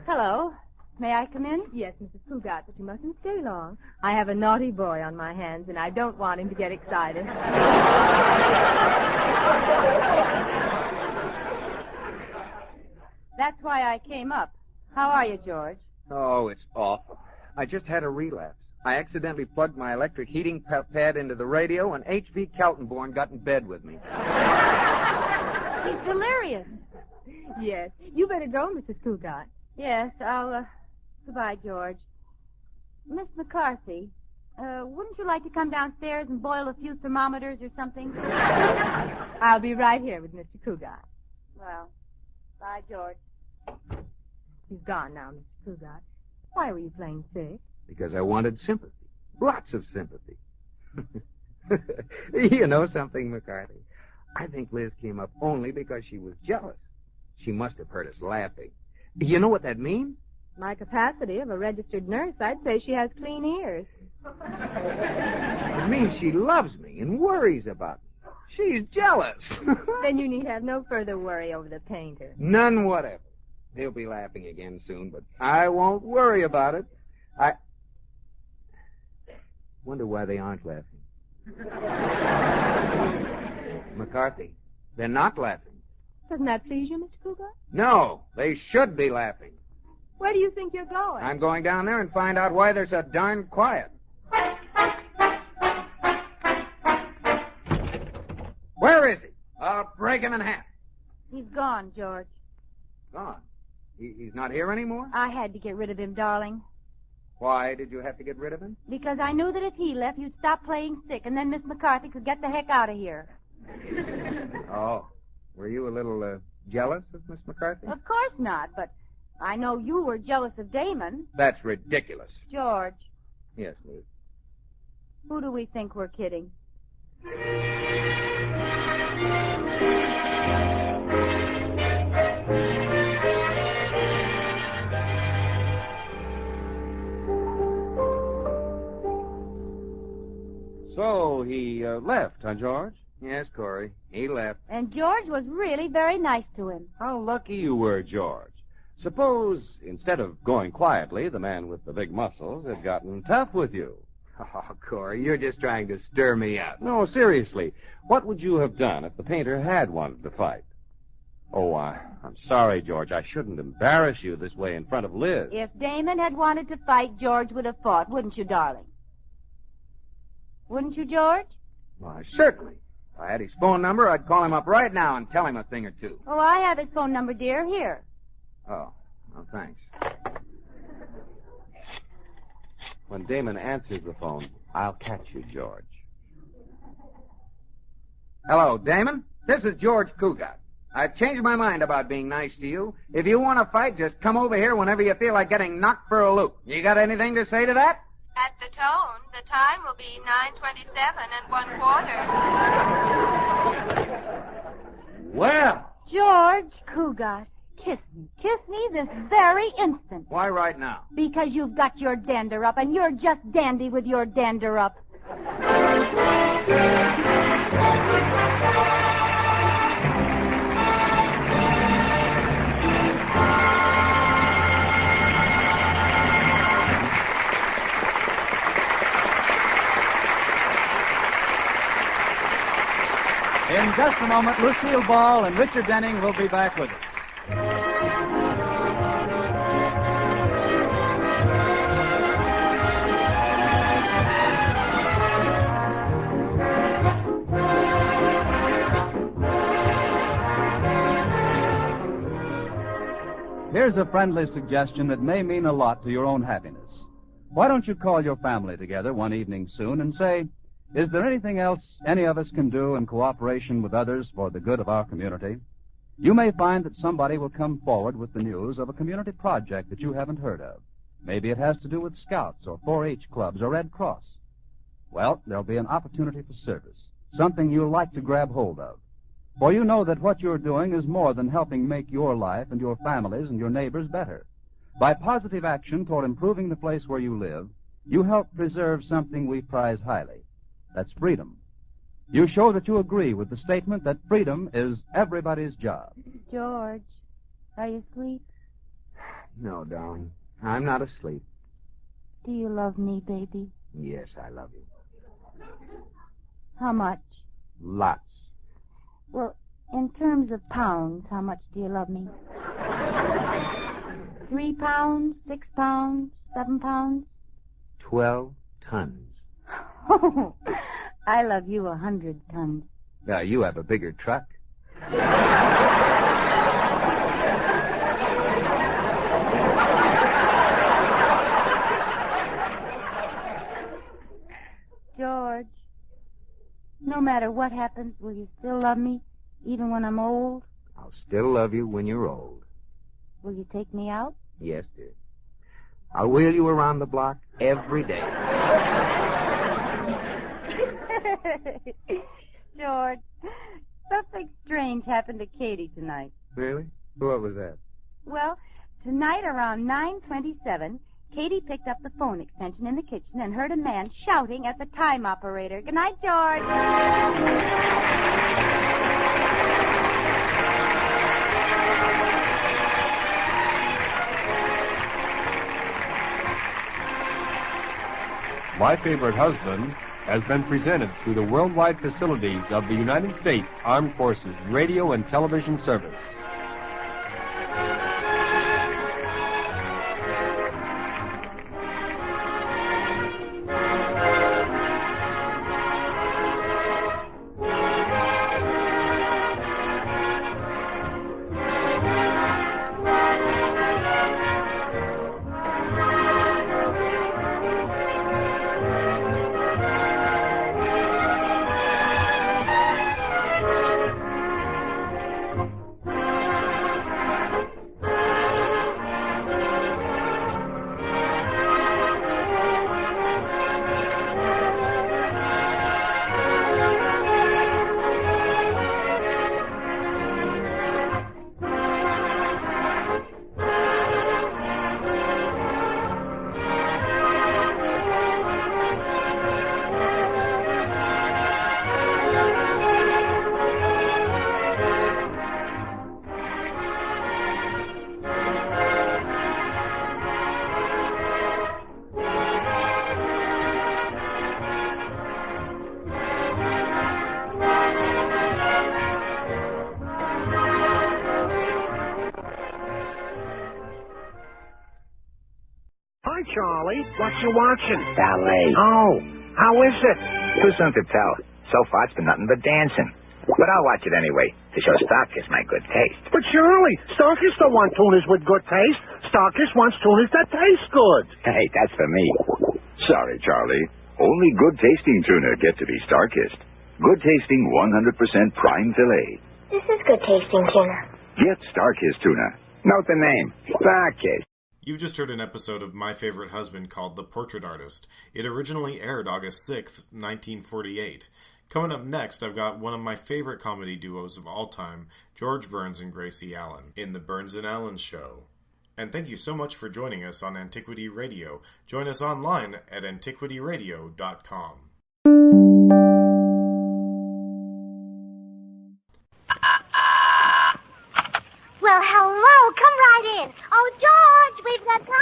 Hello. May I come in? Yes, Mrs. Cougat, but you mustn't stay long. I have a naughty boy on my hands, and I don't want him to get excited. That's why I came up. How are you, George? Oh, it's awful. I just had a relapse. I accidentally plugged my electric heating pad into the radio, and H.V. Kaltenborn got in bed with me. He's delirious. Yes. You better go, Mrs. Cougat. Yes, I'll, goodbye, George. Miss McCarthy, wouldn't you like to come downstairs and boil a few thermometers or something? I'll be right here with Mr. Cougat. Well, bye, George. He's gone now, Mr. Cougat. Why were you playing sick? Because I wanted sympathy. Lots of sympathy. You know something, McCarthy? I think Liz came up only because she was jealous. She must have heard us laughing. You know what that means? My capacity of a registered nurse, I'd say she has clean ears. It means she loves me and worries about me. She's jealous. Then you need have no further worry over the painter. None whatever. He'll be laughing again soon, but I won't worry about it. I wonder why they aren't laughing. McCarthy, they're not laughing. Doesn't that please you, Mr. Cougar? No, they should be laughing. Where do you think you're going? I'm going down there and find out why they're so darn quiet. Where is he? I'll break him in half. He's gone, George. Gone? He's not here anymore? I had to get rid of him, darling. Why did you have to get rid of him? Because I knew that if he left, you'd stop playing sick, and then Miss McCarthy could get the heck out of here. Oh. Were you a little jealous of Miss McCarthy? Of course not, but I know you were jealous of Damon. That's ridiculous. George. Yes, Liz. Who do we think we're kidding? So he left, huh, George? Yes, Corey. He left. And George was really very nice to him. How lucky you were, George. Suppose, instead of going quietly, the man with the big muscles had gotten tough with you. Oh, Corey, you're just trying to stir me up. No, seriously. What would you have done if the painter had wanted to fight? Oh, I'm sorry, George. I shouldn't embarrass you this way in front of Liz. If Damon had wanted to fight, George would have fought, wouldn't you, darling? Wouldn't you, George? Why, certainly. If I had his phone number, I'd call him up right now and tell him a thing or two. Oh, I have his phone number, dear. Here. Oh, well, thanks. When Damon answers the phone, I'll catch you, George. Hello, Damon. This is George Cougat. I've changed my mind about being nice to you. If you want to fight, just come over here whenever you feel like getting knocked for a loop. You got anything to say to that? At the tone, the time will be 9:27 1/4. Well. George Cougat, kiss me. Kiss me this very instant. Why right now? Because you've got your dander up, and you're just dandy with your dander up. In just a moment, Lucille Ball and Richard Denning will be back with us. Here's a friendly suggestion that may mean a lot to your own happiness. Why don't you call your family together one evening soon and say, is there anything else any of us can do in cooperation with others for the good of our community? You may find that somebody will come forward with the news of a community project that you haven't heard of. Maybe it has to do with Scouts or 4-H clubs or Red Cross. Well, there'll be an opportunity for service, something you'll like to grab hold of. For you know that what you're doing is more than helping make your life and your families and your neighbors better. By positive action toward improving the place where you live, you help preserve something we prize highly. That's freedom. You show that you agree with the statement that freedom is everybody's job. George, are you asleep? No, darling. I'm not asleep. Do you love me, baby? Yes, I love you. How much? Lots. Well, in terms of pounds, how much do you love me? 3 pounds, 6 pounds, 7 pounds? 12 tons. Oh, I love you 100 tons. Now, you have a bigger truck. George, no matter what happens, will you still love me, even when I'm old? I'll still love you when you're old. Will you take me out? Yes, dear. I'll wheel you around the block every day. George, something strange happened to Katie tonight. Really? What was that? Well, tonight around 9:27, Katie picked up the phone extension in the kitchen and heard a man shouting at the time operator. Good night, George. My Favorite Husband has been presented through the worldwide facilities of the United States Armed Forces Radio and Television Service. Charlie, what you watching? Ballet. Oh, how is it? Too soon to tell. So far, it's been nothing but dancing. But I'll watch it anyway to show Starkist my good taste. But Charlie, Starkist don't want tuners with good taste. Starkist wants tuners that taste good. Hey, that's for me. Sorry, Charlie. Only good-tasting tuna get to be Starkist. Good-tasting 100% prime fillet. This is good tasting tuna. Get Starkist tuna. Note the name, Starkist. You've just heard an episode of My Favorite Husband called The Portrait Artist. It originally aired August 6th, 1948. Coming up next, I've got one of my favorite comedy duos of all time, George Burns and Gracie Allen, in The Burns and Allen Show. And thank you so much for joining us on Antiquity Radio. Join us online at antiquityradio.com. Well, hello. Come right in. Oh, George, we've got company.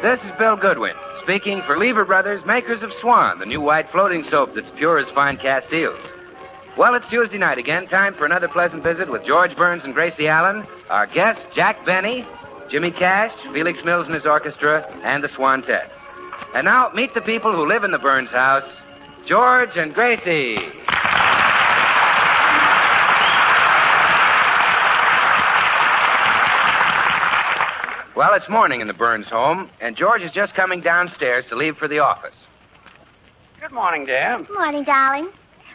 This is Bill Goodwin, speaking for Lever Brothers, makers of Swan, the new white floating soap that's pure as fine Castiles. Well, it's Tuesday night again, time for another pleasant visit with George Burns and Gracie Allen, our guests, Jack Benny, Jimmy Cash, Felix Mills and his orchestra, and the Swantet. And now, meet the people who live in the Burns house, George and Gracie. Well, it's morning in the Burns home, and George is just coming downstairs to leave for the office. Good morning, dear. Morning, darling.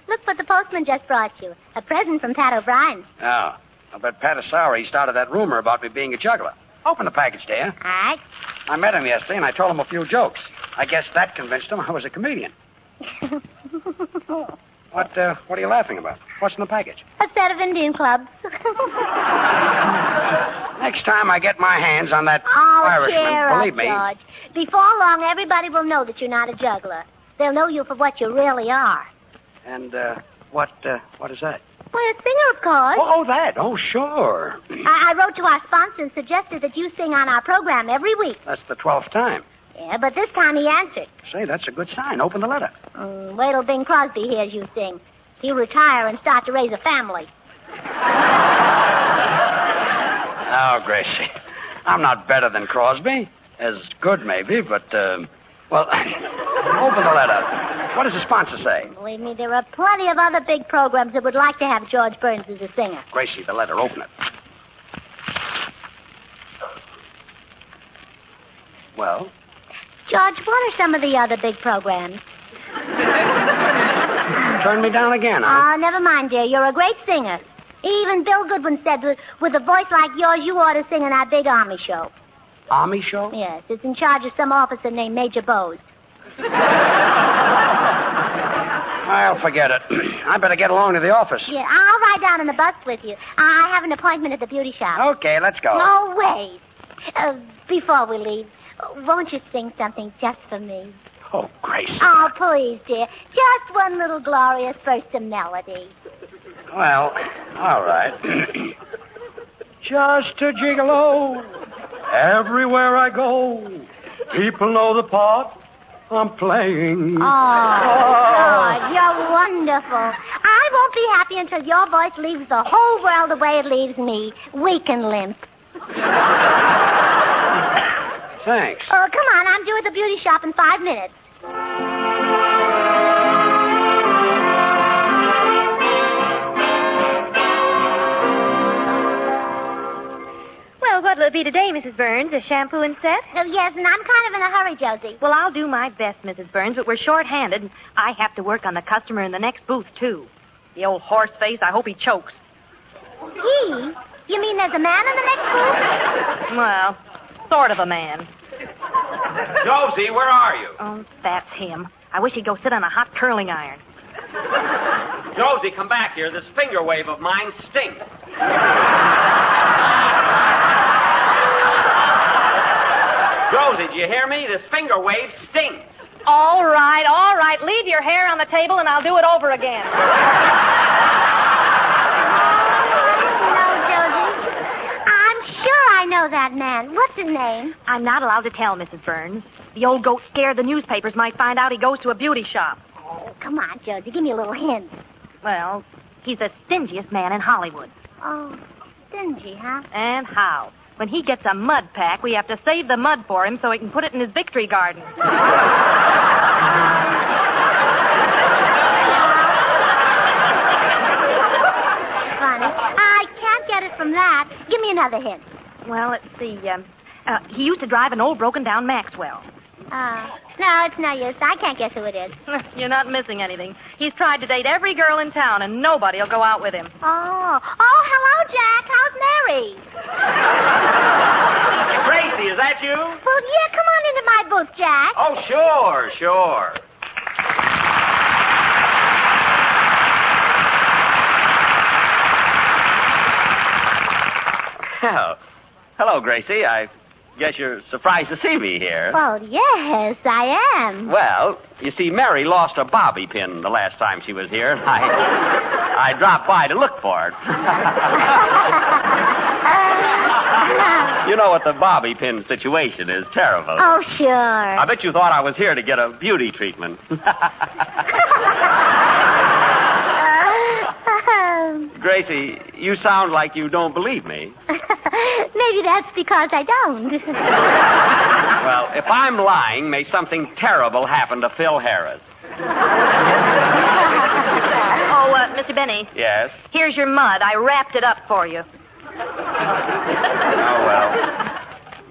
Look what the postman just brought you. A present from Pat O'Brien. Oh, I bet Pat is sorry he started that rumor about me being a juggler. Open the package, dear. All right. I met him yesterday, and I told him a few jokes. I guess that convinced him I was a comedian. What are you laughing about? What's in the package? A set of Indian clubs. Next time I get my hands on that Oh, Irishman, cheer up, believe me. George. Before long, everybody will know that you're not a juggler. They'll know you for what you really are. And what is that? Why, a singer, of course. Oh, that. Oh, sure. I wrote to our sponsor and suggested that you sing on our program every week. That's the 12th time. Yeah, but this time he answered. Say, that's a good sign. Open the letter. Wait till Bing Crosby hears you sing. He'll retire and start to raise a family. Oh, Gracie, I'm not better than Crosby. As good, maybe, but, well, open the letter. What does the sponsor say? Believe me, there are plenty of other big programs that would like to have George Burns as a singer. Gracie, the letter, open it. Well? George, what are some of the other big programs? Turn me down again, huh? Oh, never mind, dear. You're a great singer. Even Bill Goodwin said with a voice like yours, you ought to sing in our big Army show. Army show? Yes, it's in charge of some officer named Major Bowes. I'll forget it. I better get along to the office. Yeah, I'll ride down in the bus with you. I have an appointment at the beauty shop. Okay, let's go. No, wait. Before we leave, won't you sing something just for me? Oh, Gracie. Oh, please, dear. Just one little glorious burst of melody. Well, all right. Just a gigolo. Everywhere I go, people know the part I'm playing. Oh, George, you're wonderful. I won't be happy until your voice leaves the whole world the way it leaves me, weak and limp. Thanks. Oh, come on. I'm due at the beauty shop in 5 minutes. Well, what'll it be today, Mrs. Burns? A shampoo and set? Oh, yes, and I'm kind of in a hurry, Josie. Well, I'll do my best, Mrs. Burns, but we're short-handed, and I have to work on the customer in the next booth, too. The old horse face, I hope he chokes. He? You mean there's a man in the next booth? Well, sort of a man. Josie, where are you? Oh, that's him. I wish he'd go sit on a hot curling iron. Josie, come back here. This finger wave of mine stinks. Josie, do you hear me? This finger wave stinks. All right. Leave your hair on the table, and I'll do it over again. I know that man. What's his name? I'm not allowed to tell, Mrs. Burns. The old goat scared the newspapers might find out he goes to a beauty shop. Oh, come on, Josie. Give me a little hint. Well, he's the stingiest man in Hollywood. Oh, stingy, huh? And how? When he gets a mud pack, we have to save the mud for him so he can put it in his victory garden. Funny. I can't get it from that. Give me another hint. Well, let's see. He used to drive an old broken-down Maxwell. No, it's no use. I can't guess who it is. You're not missing anything. He's tried to date every girl in town, and nobody will go out with him. Oh, hello, Jack. How's Mary? Gracie, is that you? Well, yeah, come on into my booth, Jack. Oh, sure. Oh, hello, Gracie. I guess you're surprised to see me here. Well, yes, I am. Well, you see, Mary lost a bobby pin the last time she was here. I dropped by to look for it. You know what the bobby pin situation is. Terrible. Oh, sure. I bet you thought I was here to get a beauty treatment. Gracie, you sound like you don't believe me. Maybe that's because I don't. Well, if I'm lying, may something terrible happen to Phil Harris. Oh, Mr. Benny. Yes? Here's your mud. I wrapped it up for you. Oh, well.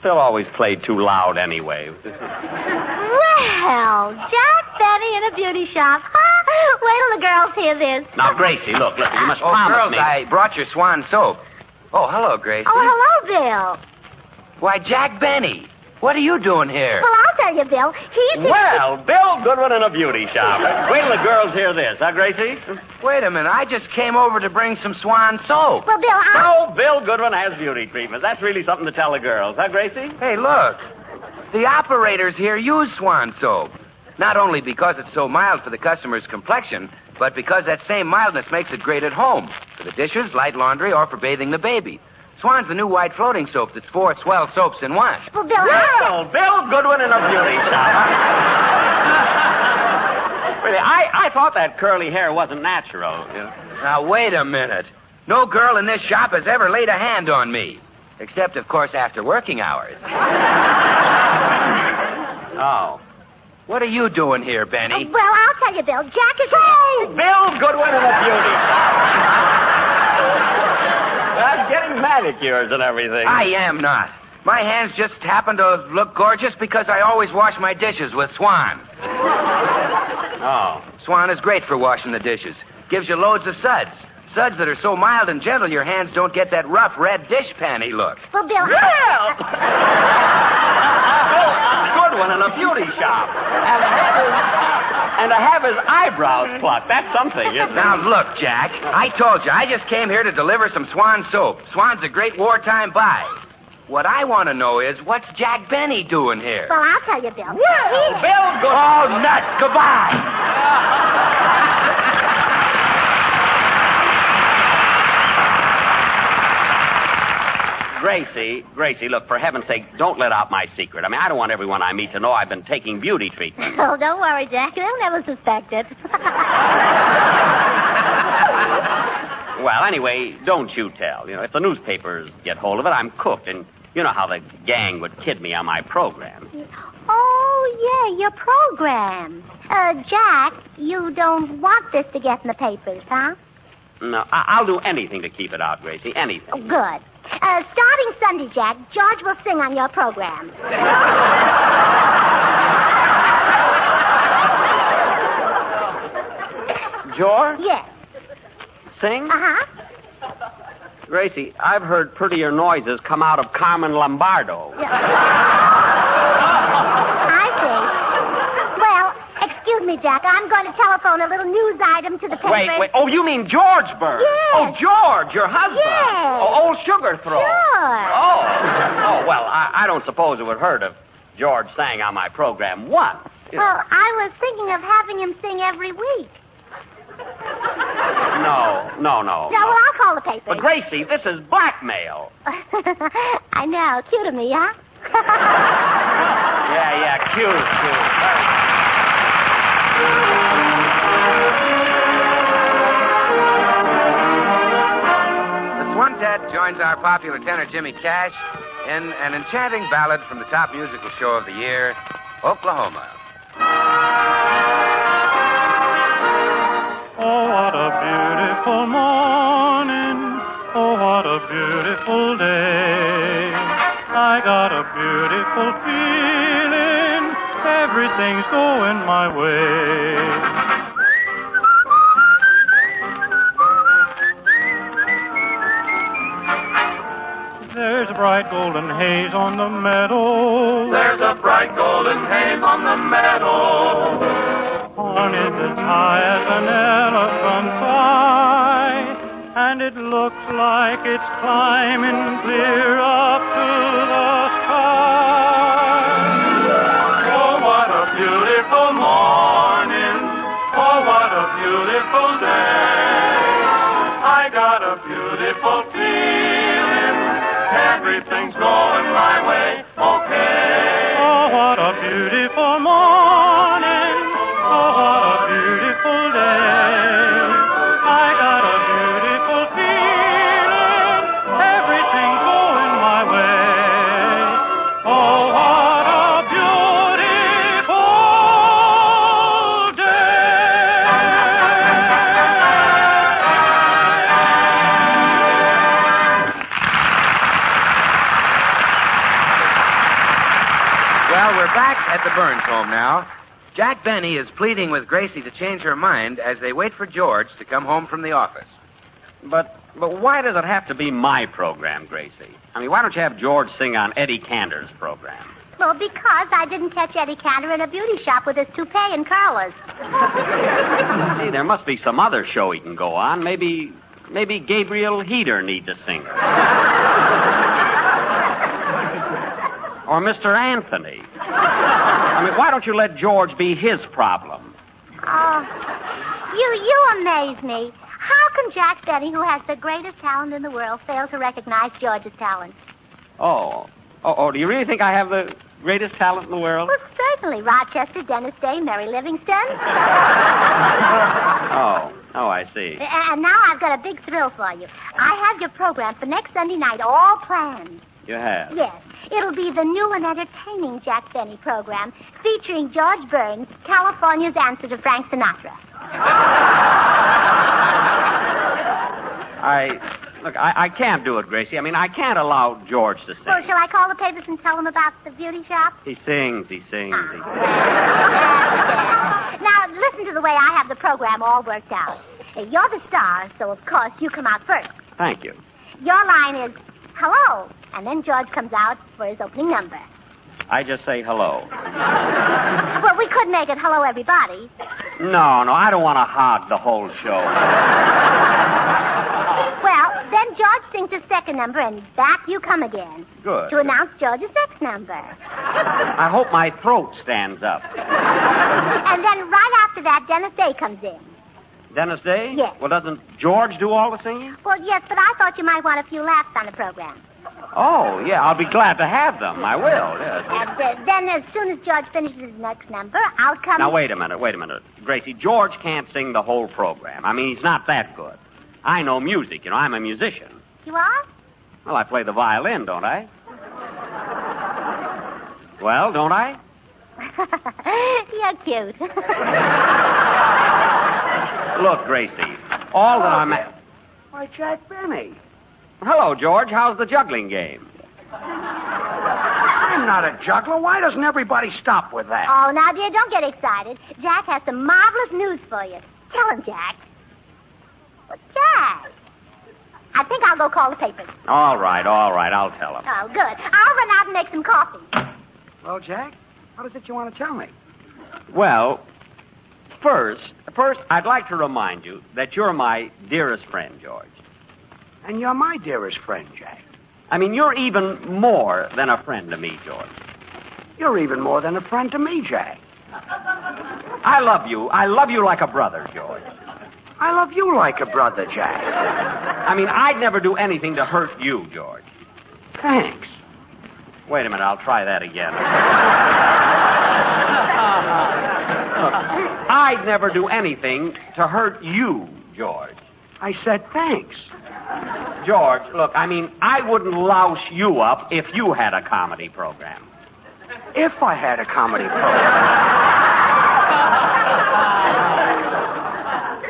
Phil always played too loud anyway. Well, Jack Benny in a beauty shop. Wait till the girls hear this. Now, Gracie, look, you must promise girls, me. I brought your Swan soap. Oh, hello, Gracie. Oh, hello, Bill. Why, Jack Benny, what are you doing here? Well, I'll tell you, Bill. He's... Well, Bill Goodwin in a beauty shop. Wait till the girls hear this, huh, Gracie? Wait a minute, I just came over to bring some Swan soap. Well, Bill, So, Bill Goodwin has beauty treatment. That's really something to tell the girls, huh, Gracie? Hey, look. The operators here use Swan soap. Not only because it's so mild for the customer's complexion, but because that same mildness makes it great at home. For the dishes, light laundry, or for bathing the baby. Swan's the new white floating soap that's 4 swell soaps in one. Well, Bill... Well, Bill Goodwin in a beauty shop. Really, I thought that curly hair wasn't natural. You know? Now, wait a minute. No girl in this shop has ever laid a hand on me. Except, of course, after working hours. Oh. What are you doing here, Benny? Well, I'll tell you, Bill. Jack is... Bill Goodwin in a beauty shop. I'm getting manicures and everything. I am not. My hands just happen to look gorgeous because I always wash my dishes with Swan. Oh. Swan is great for washing the dishes. Gives you loads of suds. Suds that are so mild and gentle your hands don't get that rough red dish panty look. Well, Bill... Bill Goodwin in a beauty shop. And to have his eyebrows plucked. That's something, isn't it? Now, look, Jack. I told you, I just came here to deliver some Swan soap. Swan's a great wartime buy. What I want to know is, what's Jack Benny doing here? Well, I'll tell you, Bill. Bill Goodwin. Oh, nuts. Goodbye. Gracie, look, for heaven's sake, don't let out my secret. I mean, I don't want everyone I meet to know I've been taking beauty treatment. Oh, don't worry, Jack. They'll never suspect it. Well, anyway, don't you tell. You know, if the newspapers get hold of it, I'm cooked. And you know how the gang would kid me on my program. Oh, yeah, your program. Jack, you don't want this to get in the papers, huh? No, I'll do anything to keep it out, Gracie. Anything. Oh, good. Starting Sunday, Jack, George will sing on your program. George? Yes. Sing? Uh-huh. Gracie, I've heard prettier noises come out of Carmen Lombardo. Yeah. I see. Well, excuse me, Jack. I'm going to telephone a little news item to the paper. Wait. Oh, you mean George Burns? Yes. Oh, George, your husband. Yes. Oh, old Sugar Throat. Sure. Oh, well, I don't suppose it would hurt if George sang on my program once. Well, I was thinking of having him sing every week. No. No, well, I'll call the paper. But, Gracie, this is blackmail. I know. Cute of me, huh? Yeah, cute. The Swantet joins our popular tenor Jimmy Cash in an enchanting ballad from the top musical show of the year, Oklahoma. Oh, what a beautiful morning. Oh, what a beautiful day. I got a beautiful feeling. Everything's going my way. There's a bright golden haze on the meadow. There's a bright golden haze on the meadow. Corn is as high as an elephant's eye, and it looks like it's climbing clear up to the sky. Oh, what a beautiful morning. Oh, what a beautiful day. I got a beautiful feeling. Everything's going my way. Okay. Oh, what a beautiful morning. Oh, what a beautiful day. I got a beautiful feeling. Everything's going my way. Oh, what a beautiful day. Well, we're back at the Burns home now. Jack Benny is pleading with Gracie to change her mind as they wait for George to come home from the office. But why does it have to be my program, Gracie? I mean, why don't you have George sing on Eddie Cantor's program? Well, because I didn't catch Eddie Cantor in a beauty shop with his toupee and curlers. Gee, there must be some other show he can go on. Maybe Gabriel Heater needs a singer. Or Mr. Anthony. I mean, why don't you let George be his problem? Oh, You amaze me. How can Jack Benny, who has the greatest talent in the world, fail to recognize George's talent? Oh, do you really think I have the greatest talent in the world? Well, certainly. Rochester, Dennis Day, Mary Livingston. Oh, I see. And now I've got a big thrill for you. I have your program for next Sunday night all planned. You have? Yes. It'll be the new and entertaining Jack Benny program featuring George Burns, California's answer to Frank Sinatra. I can't do it, Gracie. I mean, I can't allow George to sing. Well, shall I call the papers and tell them about the beauty shop? He sings. Now, listen to the way I have the program all worked out. You're the star, so of course you come out first. Thank you. Your line is, hello, and then George comes out for his opening number. I just say hello. Well, we could make it hello, everybody. No, I don't want to hog the whole show. Well, then George sings his second number, and back you come again. Good. To announce George's next number. I hope my throat stands up. And then right after that, Dennis Day comes in. Dennis Day? Yes. Well, doesn't George do all the singing? Well, yes, but I thought you might want a few laughs on the program. Oh, yeah, I'll be glad to have them. I will, yes. And then as soon as George finishes his next number, I'll come... Now, wait a minute. Gracie, George can't sing the whole program. I mean, he's not that good. I know music, I'm a musician. You are? Well, I play the violin, don't I? Well, don't I? You're cute. Look, Gracie, all that I'm... Why, Jack Benny. Hello, George. How's the juggling game? I'm not a juggler. Why doesn't everybody stop with that? Oh, now, dear, don't get excited. Jack has some marvelous news for you. Tell him, Jack. Well, Jack. I think I'll go call the papers. All right. I'll tell him. Oh, good. I'll run out and make some coffee. Well, Jack, what is it you want to tell me? Well, first, I'd like to remind you that you're my dearest friend, George. And you're my dearest friend, Jack. I mean, you're even more than a friend to me, George. You're even more than a friend to me, Jack. I love you. I love you like a brother, George. I love you like a brother, Jack. I mean, I'd never do anything to hurt you, George. Thanks. Wait a minute, I'll try that again. Look, I'd never do anything to hurt you, George. I said thanks. George, look, I mean, I wouldn't louse you up if you had a comedy program. If I had a comedy program.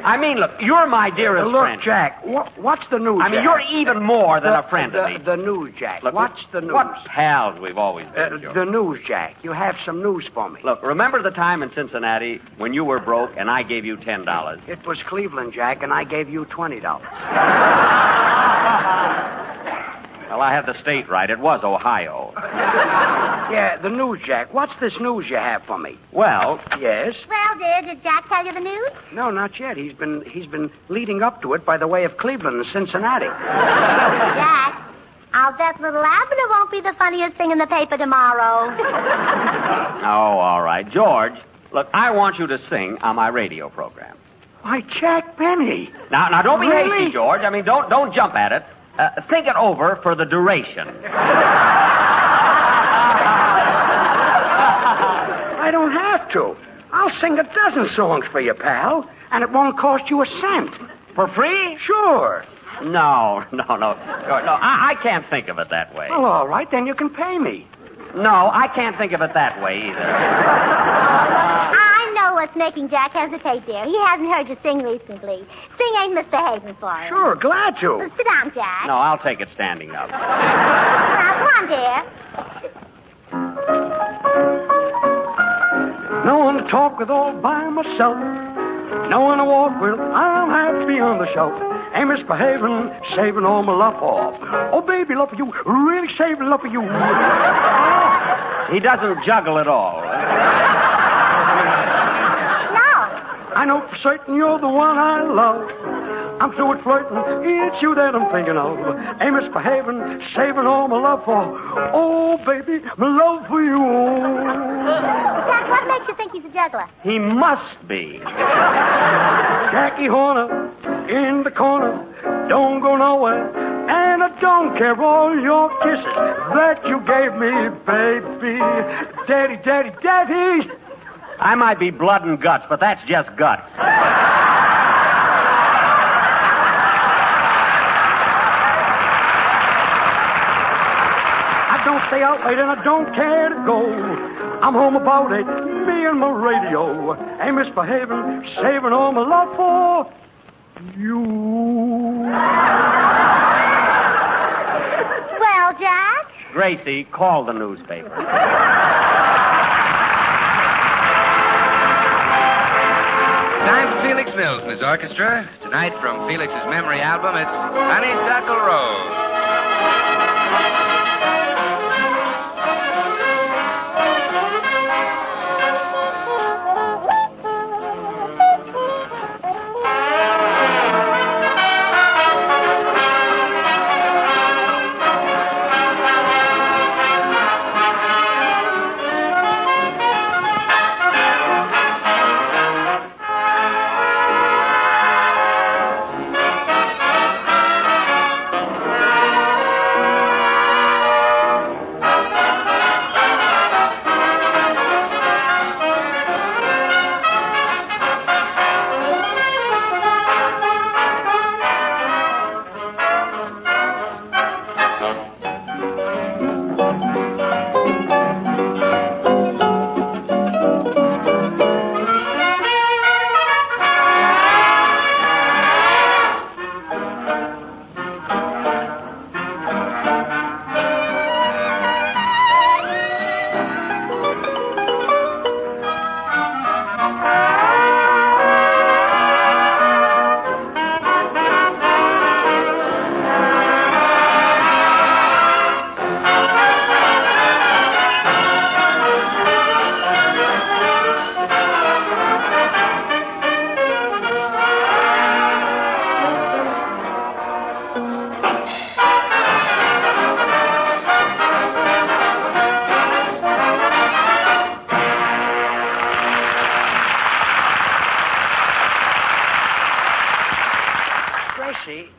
I mean, look, you're my dearest friend. Look, Jack, what's the news, I mean, Jack? you're even more than a friend to me. The news, Jack. Look, what's the news? What pals we've always been, George. The news, Jack. You have some news for me. Look, remember the time in Cincinnati when you were broke and I gave you $10? It was Cleveland, Jack, and I gave you $20. Well, I had the state right. It was Ohio. Yeah, the news, Jack. What's this news you have for me? Well... Yes? Well, dear, did Jack tell you the news? No, not yet. He's been leading up to it by the way of Cleveland and Cincinnati. Jack, I'll bet little Abner won't be the funniest thing in the paper tomorrow. Oh, all right. George, look, I want you to sing on my radio program. Why, Jack Benny. Now, don't be Really? hasty, George. I mean, don't jump at it. Think it over for the duration. I don't have to. I'll sing a dozen songs for you, pal, and it won't cost you a cent. For free? Sure. No. I can't think of it that way. Well, all right, then you can pay me. No, I can't think of it that way either. I know what's making Jack hesitate, dear. He hasn't heard you sing recently. Sing Ain't Misbehaving for him. Sure, glad to. Well, sit down, Jack. No, I'll take it standing up. Now, come on, dear. No one to talk with all by myself. No one to walk with. I'm happy on the shelf. Ain't misbehaving, saving all my love off. Oh, baby, love for you. Really saving love for you. He doesn't juggle at all. No. I know for certain you're the one I love. I'm through with flirting. It's you that I'm thinking of. Ain't misbehaving, saving all my love for. Oh, baby, my love for you. Jack, what makes you think he's a juggler? He must be. Jackie Horner in the corner, don't go nowhere. And I don't care all your kisses that you gave me, baby. Daddy, daddy, daddy. I might be blood and guts, but that's just guts. I don't stay out late and I don't care to go. I'm home about 8, me and my radio. Ain't misbehaving, saving all my love for you. Well, Jack? Gracie, call the newspaper. Time for Felix Mills and his orchestra. Tonight, from Felix's memory album, it's Honeysuckle Rose.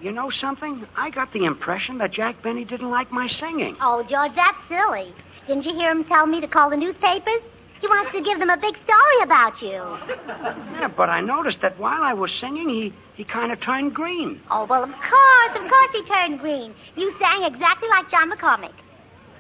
You know something? I got the impression that Jack Benny didn't like my singing. Oh, George, that's silly. Didn't you hear him tell me to call the newspapers? He wants to give them a big story about you. Yeah, but I noticed that while I was singing, he kind of turned green. Oh, well, of course he turned green. You sang exactly like John McCormick.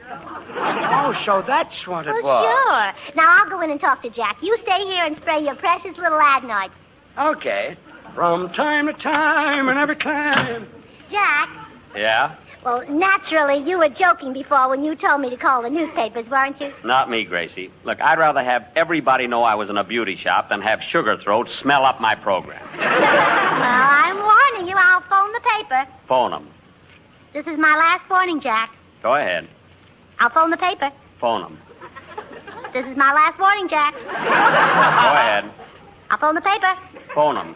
Oh, so that's what it was. Sure. Now, I'll go in and talk to Jack. You stay here and spray your precious little adenoids. Okay. From time to time and every time. Jack? Yeah? Well, naturally, you were joking before when you told me to call the newspapers, weren't you? Not me, Gracie. Look, I'd rather have everybody know I was in a beauty shop than have Sugar Throat smell up my program. Well, I'm warning you. I'll phone the paper. Phone them. This is my last warning, Jack. Go ahead. I'll phone the paper. Phone them. This is my last warning, Jack. Go ahead. I'll phone the paper. Phone them.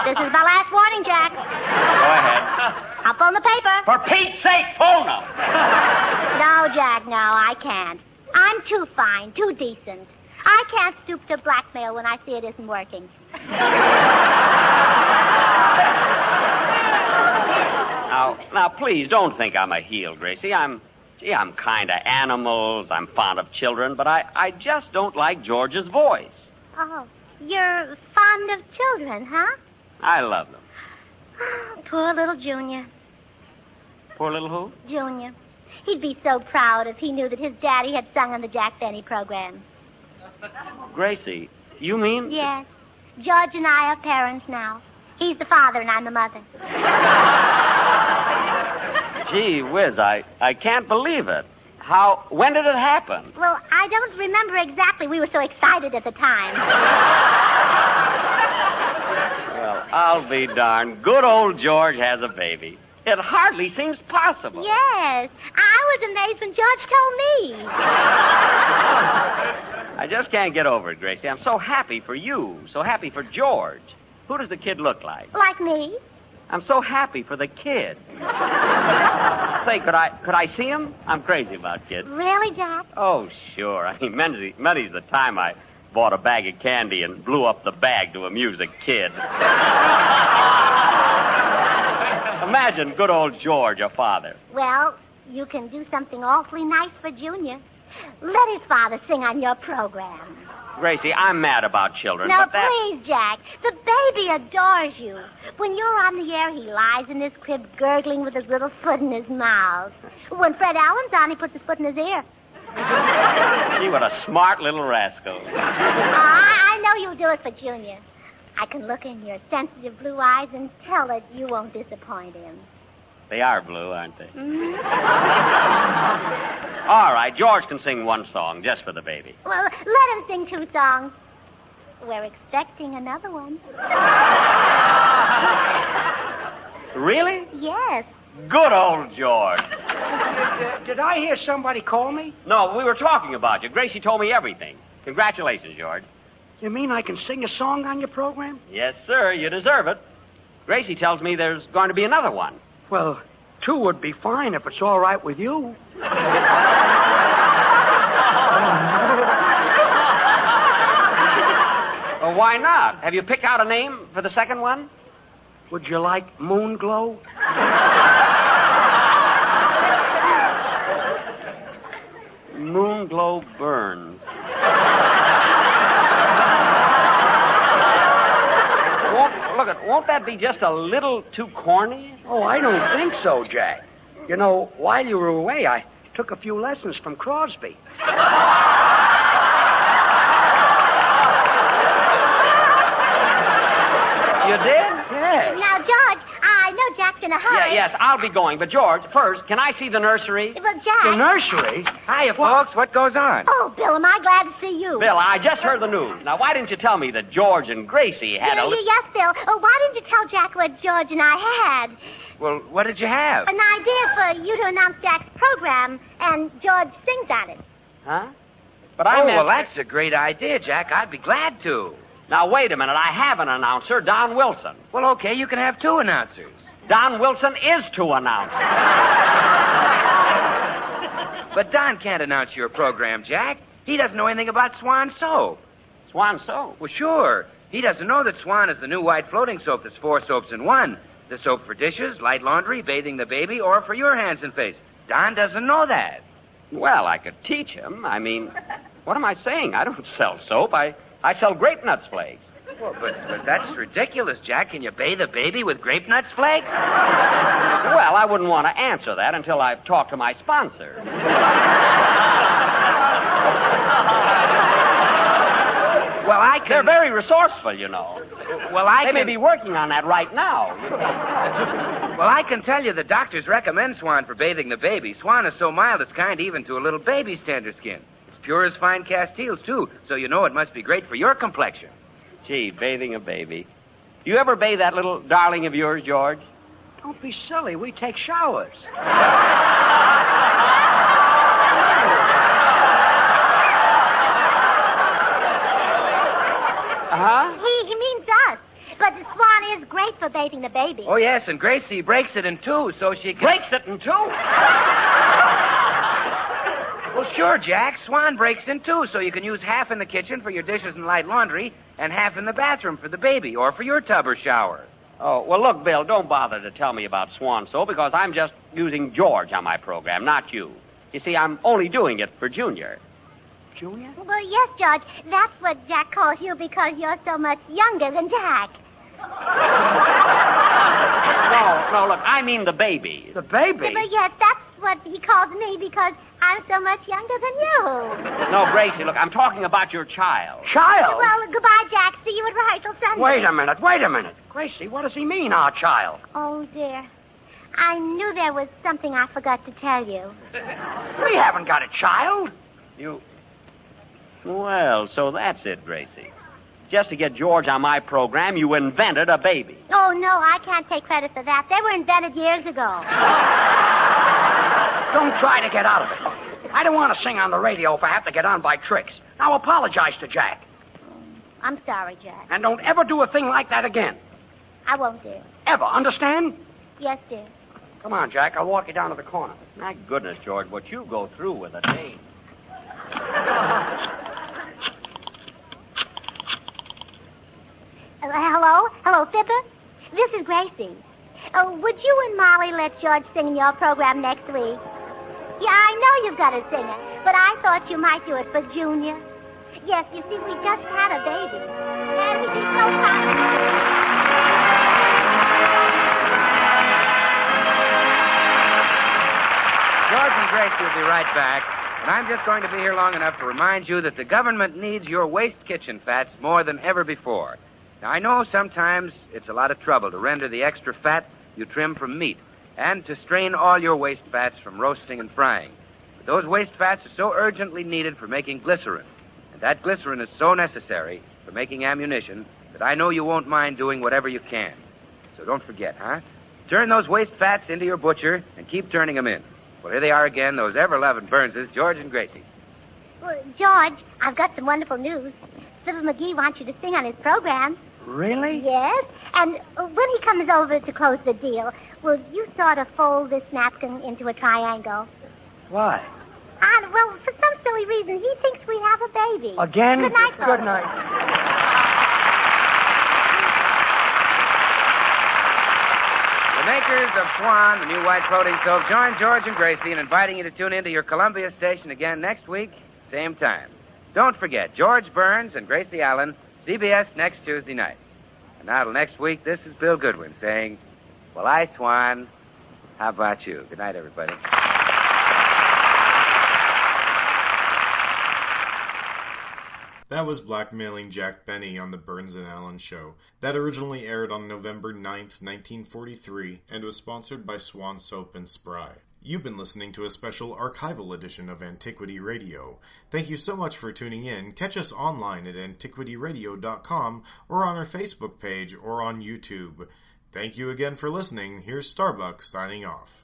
This is my last warning, Jack. Go ahead. I'll phone the paper. For Pete's sake, phone them. No, Jack, no, I can't. I'm too fine, too decent. I can't stoop to blackmail when I see it isn't working. Now, please don't think I'm a heel, Gracie. I'm kind of animals. I'm fond of children, but I just don't like George's voice. Oh, you're fond of children, huh? I love them. Poor little Junior. Poor little who? Junior. He'd be so proud if he knew that his daddy had sung on the Jack Benny program. Gracie, you mean? Yes. George and I are parents now. He's the father and I'm the mother. Gee whiz, I can't believe it. When did it happen? Well, I don't remember exactly. We were so excited at the time. Well, I'll be darned. Good old George has a baby. It hardly seems possible. Yes. I was amazed when George told me. I just can't get over it, Gracie. I'm so happy for you, so happy for George. Who does the kid look like? Like me. I'm so happy for the kid. Say, could I see him? I'm crazy about kids. Really, Jack? Oh, sure. I mean, many's the time I bought a bag of candy and blew up the bag to amuse a kid. Imagine good old George, your father. Well, you can do something awfully nice for Junior. Let his father sing on your program. Gracie, I'm mad about children, No, but that... please, Jack. The baby adores you. When you're on the air, he lies in his crib gurgling with his little foot in his mouth. When Fred Allen's on, he puts his foot in his ear. Gee, what a smart little rascal. I know you'll do it for Junior. I can look in your sensitive blue eyes and tell that you won't disappoint him. They are blue, aren't they? Mm-hmm. All right, George can sing one song just for the baby. Well, let him sing 2 songs. We're expecting another one. Really? Yes. Good old George. Did I hear somebody call me? No, we were talking about you. Gracie told me everything. Congratulations, George. You mean I can sing a song on your program? Yes, sir. You deserve it. Gracie tells me there's going to be another one. Well, 2 would be fine if it's all right with you. Well, why not? Have you picked out a name for the second one? Would you like Moon Glow? Moon Glow Burns. Won't that be just a little too corny? Oh, I don't think so, Jack. You know, while you were away, I took a few lessons from Crosby. You did? Yes. Now, George, I know Jack's in a hurry. Yes, I'll be going. But, George, first, can I see the nursery? Well, Jack... The nursery? Hiya, folks. What goes on? Oh, Bill, am I glad to see you. Bill, I just heard the news. Now, why didn't you tell me that George and Gracie had a... Yes, Bill. Oh, why didn't you tell Jack what George and I had? Well, what did you have? An idea for you to announce Jack's program, and George sings on it. Huh? But I meant... well, that's a great idea, Jack. I'd be glad to. Now, wait a minute. I have an announcer, Don Wilson. Well, okay, you can have 2 announcers. Don Wilson is to announce. But Don can't announce your program, Jack. He doesn't know anything about Swan soap. Swan soap? Well, sure. He doesn't know that Swan is the new white floating soap that's 4 soaps in 1. The soap for dishes, light laundry, bathing the baby, or for your hands and face. Don doesn't know that. Well, I could teach him. I mean, what am I saying? I don't sell soap. I sell grape nuts flakes. Well, but that's ridiculous, Jack. Can you bathe a baby with grape nuts flakes? Well, I wouldn't want to answer that until I've talked to my sponsor. Well, I can... They're very resourceful, you know. Well, They may be working on that right now. Well, I can tell you the doctors recommend Swan for bathing the baby. Swan is so mild it's kind even to a little baby's tender skin. It's pure as fine castiles, too, so you know it must be great for your complexion. Gee, bathing a baby. Do you ever bathe that little darling of yours, George? Don't be silly. We take showers. Uh-huh. He means us. But the Swan is great for bathing the baby. Oh, yes, and Gracie breaks it in 2 so she can... Breaks it in 2? Well, sure, Jack. Swan breaks in 2 so you can use half in the kitchen for your dishes and light laundry and half in the bathroom for the baby or for your tub or shower. Oh, well, look, Bill, don't bother to tell me about Swan soap because I'm just using George on my program, not you. You see, I'm only doing it for Junior. Junior? Well, yes, George. That's what Jack calls you because you're so much younger than Jack. No, look, I mean the baby. The baby? But yes, that's what he calls me because I'm so much younger than you. No, Gracie, look, I'm talking about your child. Child? Well, goodbye, Jack. See you at rehearsal Sunday. Wait a minute. Gracie, what does he mean, our child? Oh, dear. I knew there was something I forgot to tell you. We haven't got a child. You... Well, so that's it, Gracie. Just to get George on my program, you invented a baby. Oh, no, I can't take credit for that. They were invented years ago. Don't try to get out of it. I don't want to sing on the radio if I have to get on by tricks. Now apologize to Jack. I'm sorry, Jack. And don't ever do a thing like that again. I won't, dear. Ever, understand? Yes, dear. Come on, Jack. I'll walk you down to the corner. My goodness, George, what you go through with a dame. Hello? Hello, Fibber? This is Gracie. Would you and Molly let George sing in your program next week? Yeah, I know you've got a singer, but I thought you might do it for Junior. Yes, you see, we just had a baby. And he'd be so proud of you. George and Gracie will be right back, and I'm just going to be here long enough to remind you that the government needs your waste kitchen fats more than ever before. Now, I know sometimes it's a lot of trouble to render the extra fat you trim from meat and to strain all your waste fats from roasting and frying. But those waste fats are so urgently needed for making glycerin, and that glycerin is so necessary for making ammunition that I know you won't mind doing whatever you can. So don't forget, huh? Turn those waste fats into your butcher and keep turning them in. Well, here they are again, those ever-loving Burnses, George and Gracie. Well, George, I've got some wonderful news. Fibber McGee wants you to sing on his program. Really? Yes. And when he comes over to close the deal, will you sort of fold this napkin into a triangle? Why? Well, for some silly reason, he thinks we have a baby. Again? Good night, folks. Good night. The makers of Swan, the new white floating soap, join George and Gracie in inviting you to tune into your Columbia station again next week, same time. Don't forget, George Burns and Gracie Allen, CBS next Tuesday night. And now till next week, this is Bill Goodwin saying, well, I, Swan, how about you? Good night, everybody. That was Blackmailing Jack Benny on the Burns and Allen Show. That originally aired on November 9th, 1943, and was sponsored by Swan Soap and Spry. You've been listening to a special archival edition of Antiquity Radio. Thank you so much for tuning in. Catch us online at antiquityradio.com or on our Facebook page or on YouTube. Thank you again for listening. Here's Starbuck signing off.